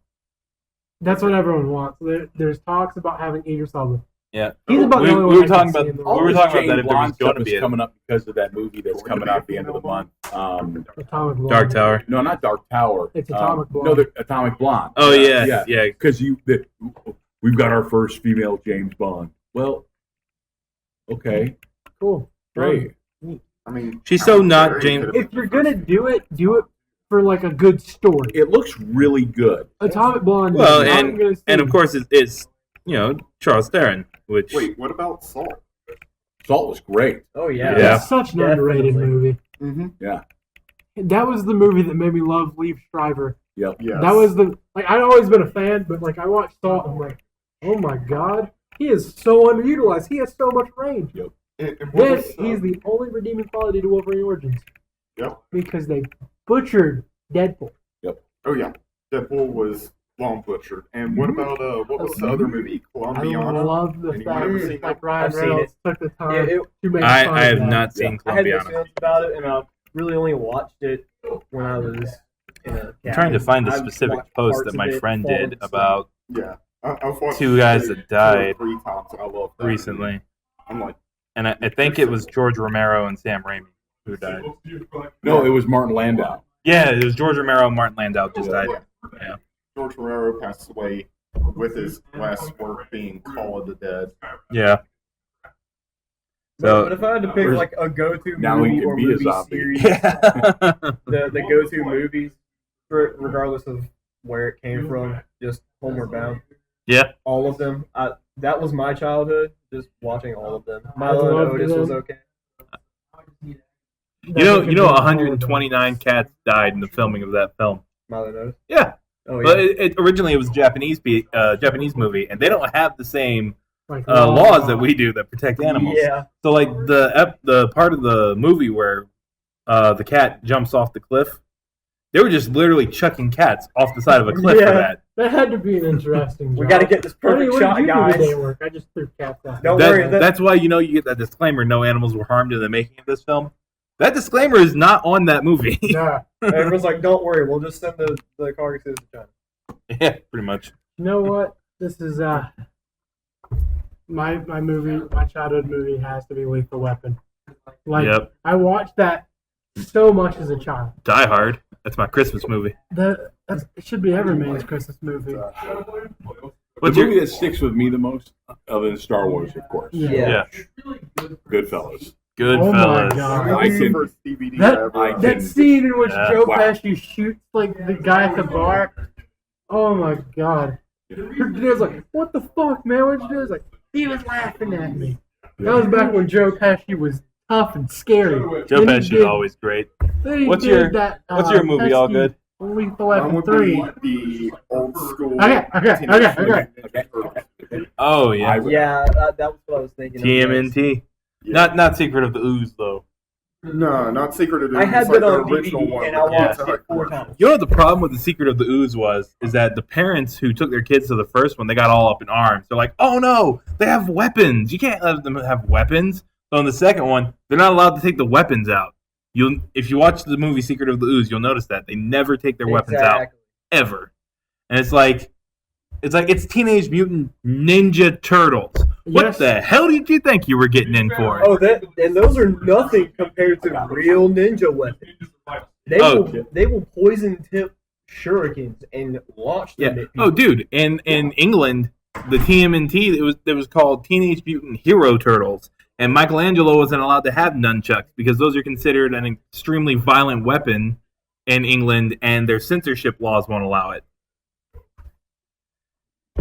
Speaker 1: That's what everyone wants. There's talks about having Idris Elba.
Speaker 3: Yeah.
Speaker 1: He's about
Speaker 3: We-
Speaker 1: the only
Speaker 3: we
Speaker 1: one
Speaker 3: were
Speaker 1: I
Speaker 3: talking
Speaker 1: can see
Speaker 3: about-
Speaker 1: in the
Speaker 3: we
Speaker 1: world.
Speaker 3: were talking about
Speaker 6: Jane
Speaker 3: that if there was
Speaker 6: Blonde
Speaker 3: going
Speaker 6: stuff
Speaker 3: to be
Speaker 6: is
Speaker 3: a
Speaker 6: coming up because of that movie that's coming out at the end of the month.
Speaker 1: Atomic Blonde.
Speaker 3: Dark Tower.
Speaker 6: No, not Dark Tower.
Speaker 1: It's Atomic Blonde.
Speaker 6: No, the Atomic Blonde.
Speaker 3: Oh yeah.
Speaker 6: Because we've got our first female James Bond. Well, okay,
Speaker 1: Cool.
Speaker 6: great.
Speaker 5: I mean,
Speaker 3: She's so not
Speaker 5: Harry
Speaker 3: James-
Speaker 5: could've
Speaker 1: If
Speaker 5: been
Speaker 1: you're
Speaker 5: the
Speaker 1: gonna
Speaker 5: first.
Speaker 1: do it for like a good story.
Speaker 6: It looks really good.
Speaker 1: Atomic Blonde.
Speaker 3: Well,
Speaker 1: I'm gonna see.
Speaker 3: and of course it's Charles Theron, which
Speaker 5: Wait, what about Salt?
Speaker 6: Salt was great.
Speaker 2: Oh yeah.
Speaker 3: Yeah.
Speaker 1: It's such an underrated movie.
Speaker 5: Mm-hmm.
Speaker 6: Yeah.
Speaker 1: That was the movie that made me love Liev Schreiber.
Speaker 6: Yep.
Speaker 5: Yes.
Speaker 1: That was the I'd always been a fan, but like I watched Salt, and I'm like, oh my god, he is so underutilized. He has so much range.
Speaker 5: And what
Speaker 1: Then
Speaker 5: was,
Speaker 1: he's the only redeeming quality to Wolverine Origins
Speaker 5: Yep.
Speaker 1: because they butchered Deadpool.
Speaker 5: Oh yeah, Deadpool was long butchered. And what about what was the other movie?
Speaker 1: I
Speaker 5: Columbiana.
Speaker 1: love the
Speaker 5: Anyone
Speaker 1: fact
Speaker 5: ever
Speaker 1: that
Speaker 5: seen
Speaker 1: like
Speaker 5: that?
Speaker 1: Ryan
Speaker 2: I've seen
Speaker 1: Reynolds took the time
Speaker 2: Yeah,
Speaker 1: to make fun
Speaker 3: I have
Speaker 1: of that.
Speaker 3: not seen
Speaker 2: I had mixed
Speaker 3: Columbiana.
Speaker 2: feelings about it, and I really only watched it when I was in a
Speaker 3: I'm trying to find a
Speaker 2: I've
Speaker 3: specific
Speaker 2: watched
Speaker 3: post
Speaker 2: parts
Speaker 3: that
Speaker 2: of
Speaker 3: my
Speaker 2: it,
Speaker 3: friend
Speaker 2: fallen
Speaker 3: did
Speaker 2: asleep.
Speaker 3: about
Speaker 5: Yeah, I've watched
Speaker 3: 2 guys
Speaker 5: it
Speaker 3: that died
Speaker 5: 2 or 3 times, and I love that
Speaker 3: recently,
Speaker 5: movie. I'm like,
Speaker 3: and I think it was George Romero and Sam Raimi who died.
Speaker 6: No, it was Martin Landau.
Speaker 3: Yeah, it was George Romero and Martin Landau just died. Yeah.
Speaker 5: George Romero passed away with his last work being Call of the Dead.
Speaker 3: Yeah.
Speaker 2: But
Speaker 3: So
Speaker 2: if I had to pick like a go-to
Speaker 6: Now he
Speaker 2: movie
Speaker 6: can
Speaker 2: or
Speaker 6: be a
Speaker 2: movie
Speaker 6: zombie.
Speaker 2: series,
Speaker 3: yeah.
Speaker 2: the go-to movies, regardless of where it came from, just Homeward Bound.
Speaker 3: Yeah.
Speaker 2: All of them. That was my childhood, just watching all of them. Milo and
Speaker 1: loved
Speaker 2: Otis was
Speaker 1: them.
Speaker 2: okay.
Speaker 3: You know 129 cats died in the filming of that film.
Speaker 2: Milo and Otis.
Speaker 3: Yeah.
Speaker 2: Oh yeah.
Speaker 3: But originally it was a Japanese movie, and they don't have the same
Speaker 1: Like,
Speaker 3: laws that we do that protect animals.
Speaker 2: Yeah.
Speaker 3: So like the part of the movie where the cat jumps off the cliff, they were just literally chucking cats off the side of a cliff for
Speaker 1: Yeah.
Speaker 3: that.
Speaker 1: That had to be an interesting.
Speaker 2: We
Speaker 1: job.
Speaker 2: got to get this
Speaker 1: What did
Speaker 2: perfect
Speaker 1: you
Speaker 2: shot,
Speaker 1: do
Speaker 2: guys.
Speaker 1: today at work? I just threw cats out.
Speaker 2: Don't worry.
Speaker 3: That's why you get that disclaimer: no animals were harmed in the making of this film. That disclaimer is not on that movie.
Speaker 1: Nah.
Speaker 2: Everyone's like, don't worry, we'll just send the carcasses to China.
Speaker 3: Yeah, pretty much.
Speaker 1: You know what? This is my movie. My childhood movie has to be Lethal Weapon. Like
Speaker 3: Yep.
Speaker 1: I watched that so much as a child.
Speaker 3: Die Hard. That's my Christmas movie.
Speaker 1: It should be every man's Christmas movie.
Speaker 3: What's
Speaker 6: the movie
Speaker 3: your
Speaker 6: that sticks with me the most, other than Star Wars, of course.
Speaker 2: Yeah.
Speaker 6: Goodfellas.
Speaker 1: Oh my
Speaker 3: Goodfellas?
Speaker 1: God.
Speaker 5: That
Speaker 6: I
Speaker 5: was the
Speaker 6: can-
Speaker 5: first DVD
Speaker 1: That-
Speaker 5: I ever
Speaker 6: I
Speaker 5: owned.
Speaker 1: That scene in which
Speaker 3: Yeah.
Speaker 1: Joe
Speaker 6: Wow.
Speaker 1: Pesci shoots like the guy at the bar. Oh my God. He was like, "What the fuck, man? What'd you do?" He was like, "He was laughing at me." That was back when Joe Pesci was tough and scary.
Speaker 3: Joe
Speaker 1: Then he
Speaker 3: Pesci's
Speaker 1: did-
Speaker 3: always great.
Speaker 1: then he
Speaker 3: What's
Speaker 1: did
Speaker 3: your-
Speaker 1: that,
Speaker 3: What's your movie? All good?
Speaker 1: Lethal
Speaker 5: Mine
Speaker 1: Weapon
Speaker 5: would
Speaker 1: 3.
Speaker 5: be the old school.
Speaker 1: Okay.
Speaker 5: Teenage Mutant Ninja Turtles.
Speaker 3: Oh yeah.
Speaker 2: Yeah, that was what I was thinking.
Speaker 3: TMNT.
Speaker 5: Yeah.
Speaker 3: Not Secret of the Ooze though.
Speaker 5: No, not Secret of the
Speaker 2: I had
Speaker 5: Ooze, like
Speaker 2: that on
Speaker 5: the original
Speaker 2: DVD
Speaker 5: one.
Speaker 2: and I
Speaker 5: with the
Speaker 2: watched
Speaker 5: anti-
Speaker 2: it 4 times.
Speaker 3: You know what the problem with the Secret of the Ooze is that the parents who took their kids to the first one, they got all up in arms. They're like, "Oh no, they have weapons! You can't let them have weapons." So in the second one, they're not allowed to take the weapons out. If you watch the movie Secret of the Ooze, you'll notice that they never take their weapons out ever, and it's Teenage Mutant Ninja Turtles. What
Speaker 1: Yes.
Speaker 3: the hell did you think you were getting in for?
Speaker 2: Oh, and those are nothing compared to real ninja weapons. They will poison tip shurikens and launch them
Speaker 3: Yeah.
Speaker 2: at people.
Speaker 3: Oh, dude. In England, the TMNT it was called Teenage Mutant Hero Turtles, and Michelangelo wasn't allowed to have nunchucks because those are considered an extremely violent weapon in England, and their censorship laws won't allow it.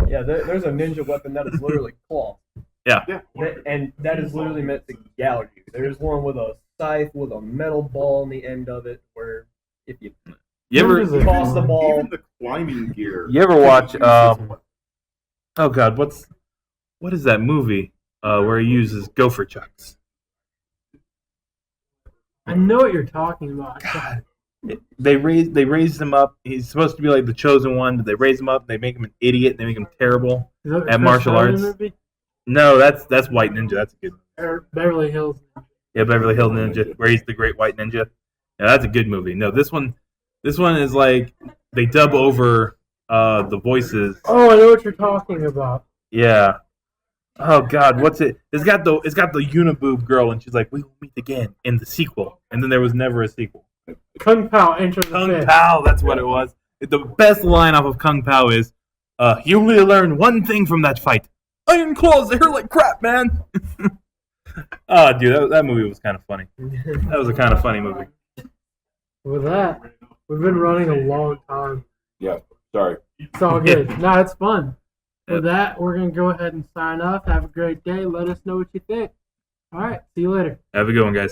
Speaker 2: Yeah, there's a ninja weapon that is literally claw.
Speaker 3: Yeah.
Speaker 2: And that is literally meant to gouge you. There's one with a scythe with a metal ball on the end of it, where if you
Speaker 3: You ever
Speaker 1: Ninjas are
Speaker 2: toss the ball,
Speaker 5: Even the climbing gear.
Speaker 3: you ever watch oh god, what is that movie where he uses gopher chucks?
Speaker 1: I know what you're talking about.
Speaker 3: God. They raised him up. He's supposed to be like the chosen one, but they raise him up, they make him an idiot, they make him terrible.
Speaker 1: Is that the
Speaker 3: At
Speaker 1: Chris
Speaker 3: martial
Speaker 1: Farley
Speaker 3: arts.
Speaker 1: movie?
Speaker 3: No, that's White Ninja. That's a good one.
Speaker 1: Or Beverly Hills.
Speaker 3: Yeah, Beverly Hills Ninja, where he's the Great White Ninja. Yeah, that's a good movie. No, this one is like they dub over the voices.
Speaker 1: Oh, I know what you're talking about.
Speaker 3: Yeah. Oh God, what's it? It's got the uniboob girl, and she's like, "We will meet again" in the sequel, and then there was never a sequel.
Speaker 1: Kung Pao, Enter the
Speaker 3: Kung
Speaker 1: Fist.
Speaker 3: Pao, that's what it was. The best line off of Kung Pao is, "You only learn one thing from that fight: iron claws. They hurt like crap, man." Oh, dude, that movie was kind of funny. That was a kind of funny movie.
Speaker 1: With that, we've been running a long time.
Speaker 6: Yeah, sorry.
Speaker 1: It's all good. No, it's fun. With that, we're going to go ahead and sign off. Have a great day. Let us know what you think. All right. See you later.
Speaker 3: Have a good one, guys.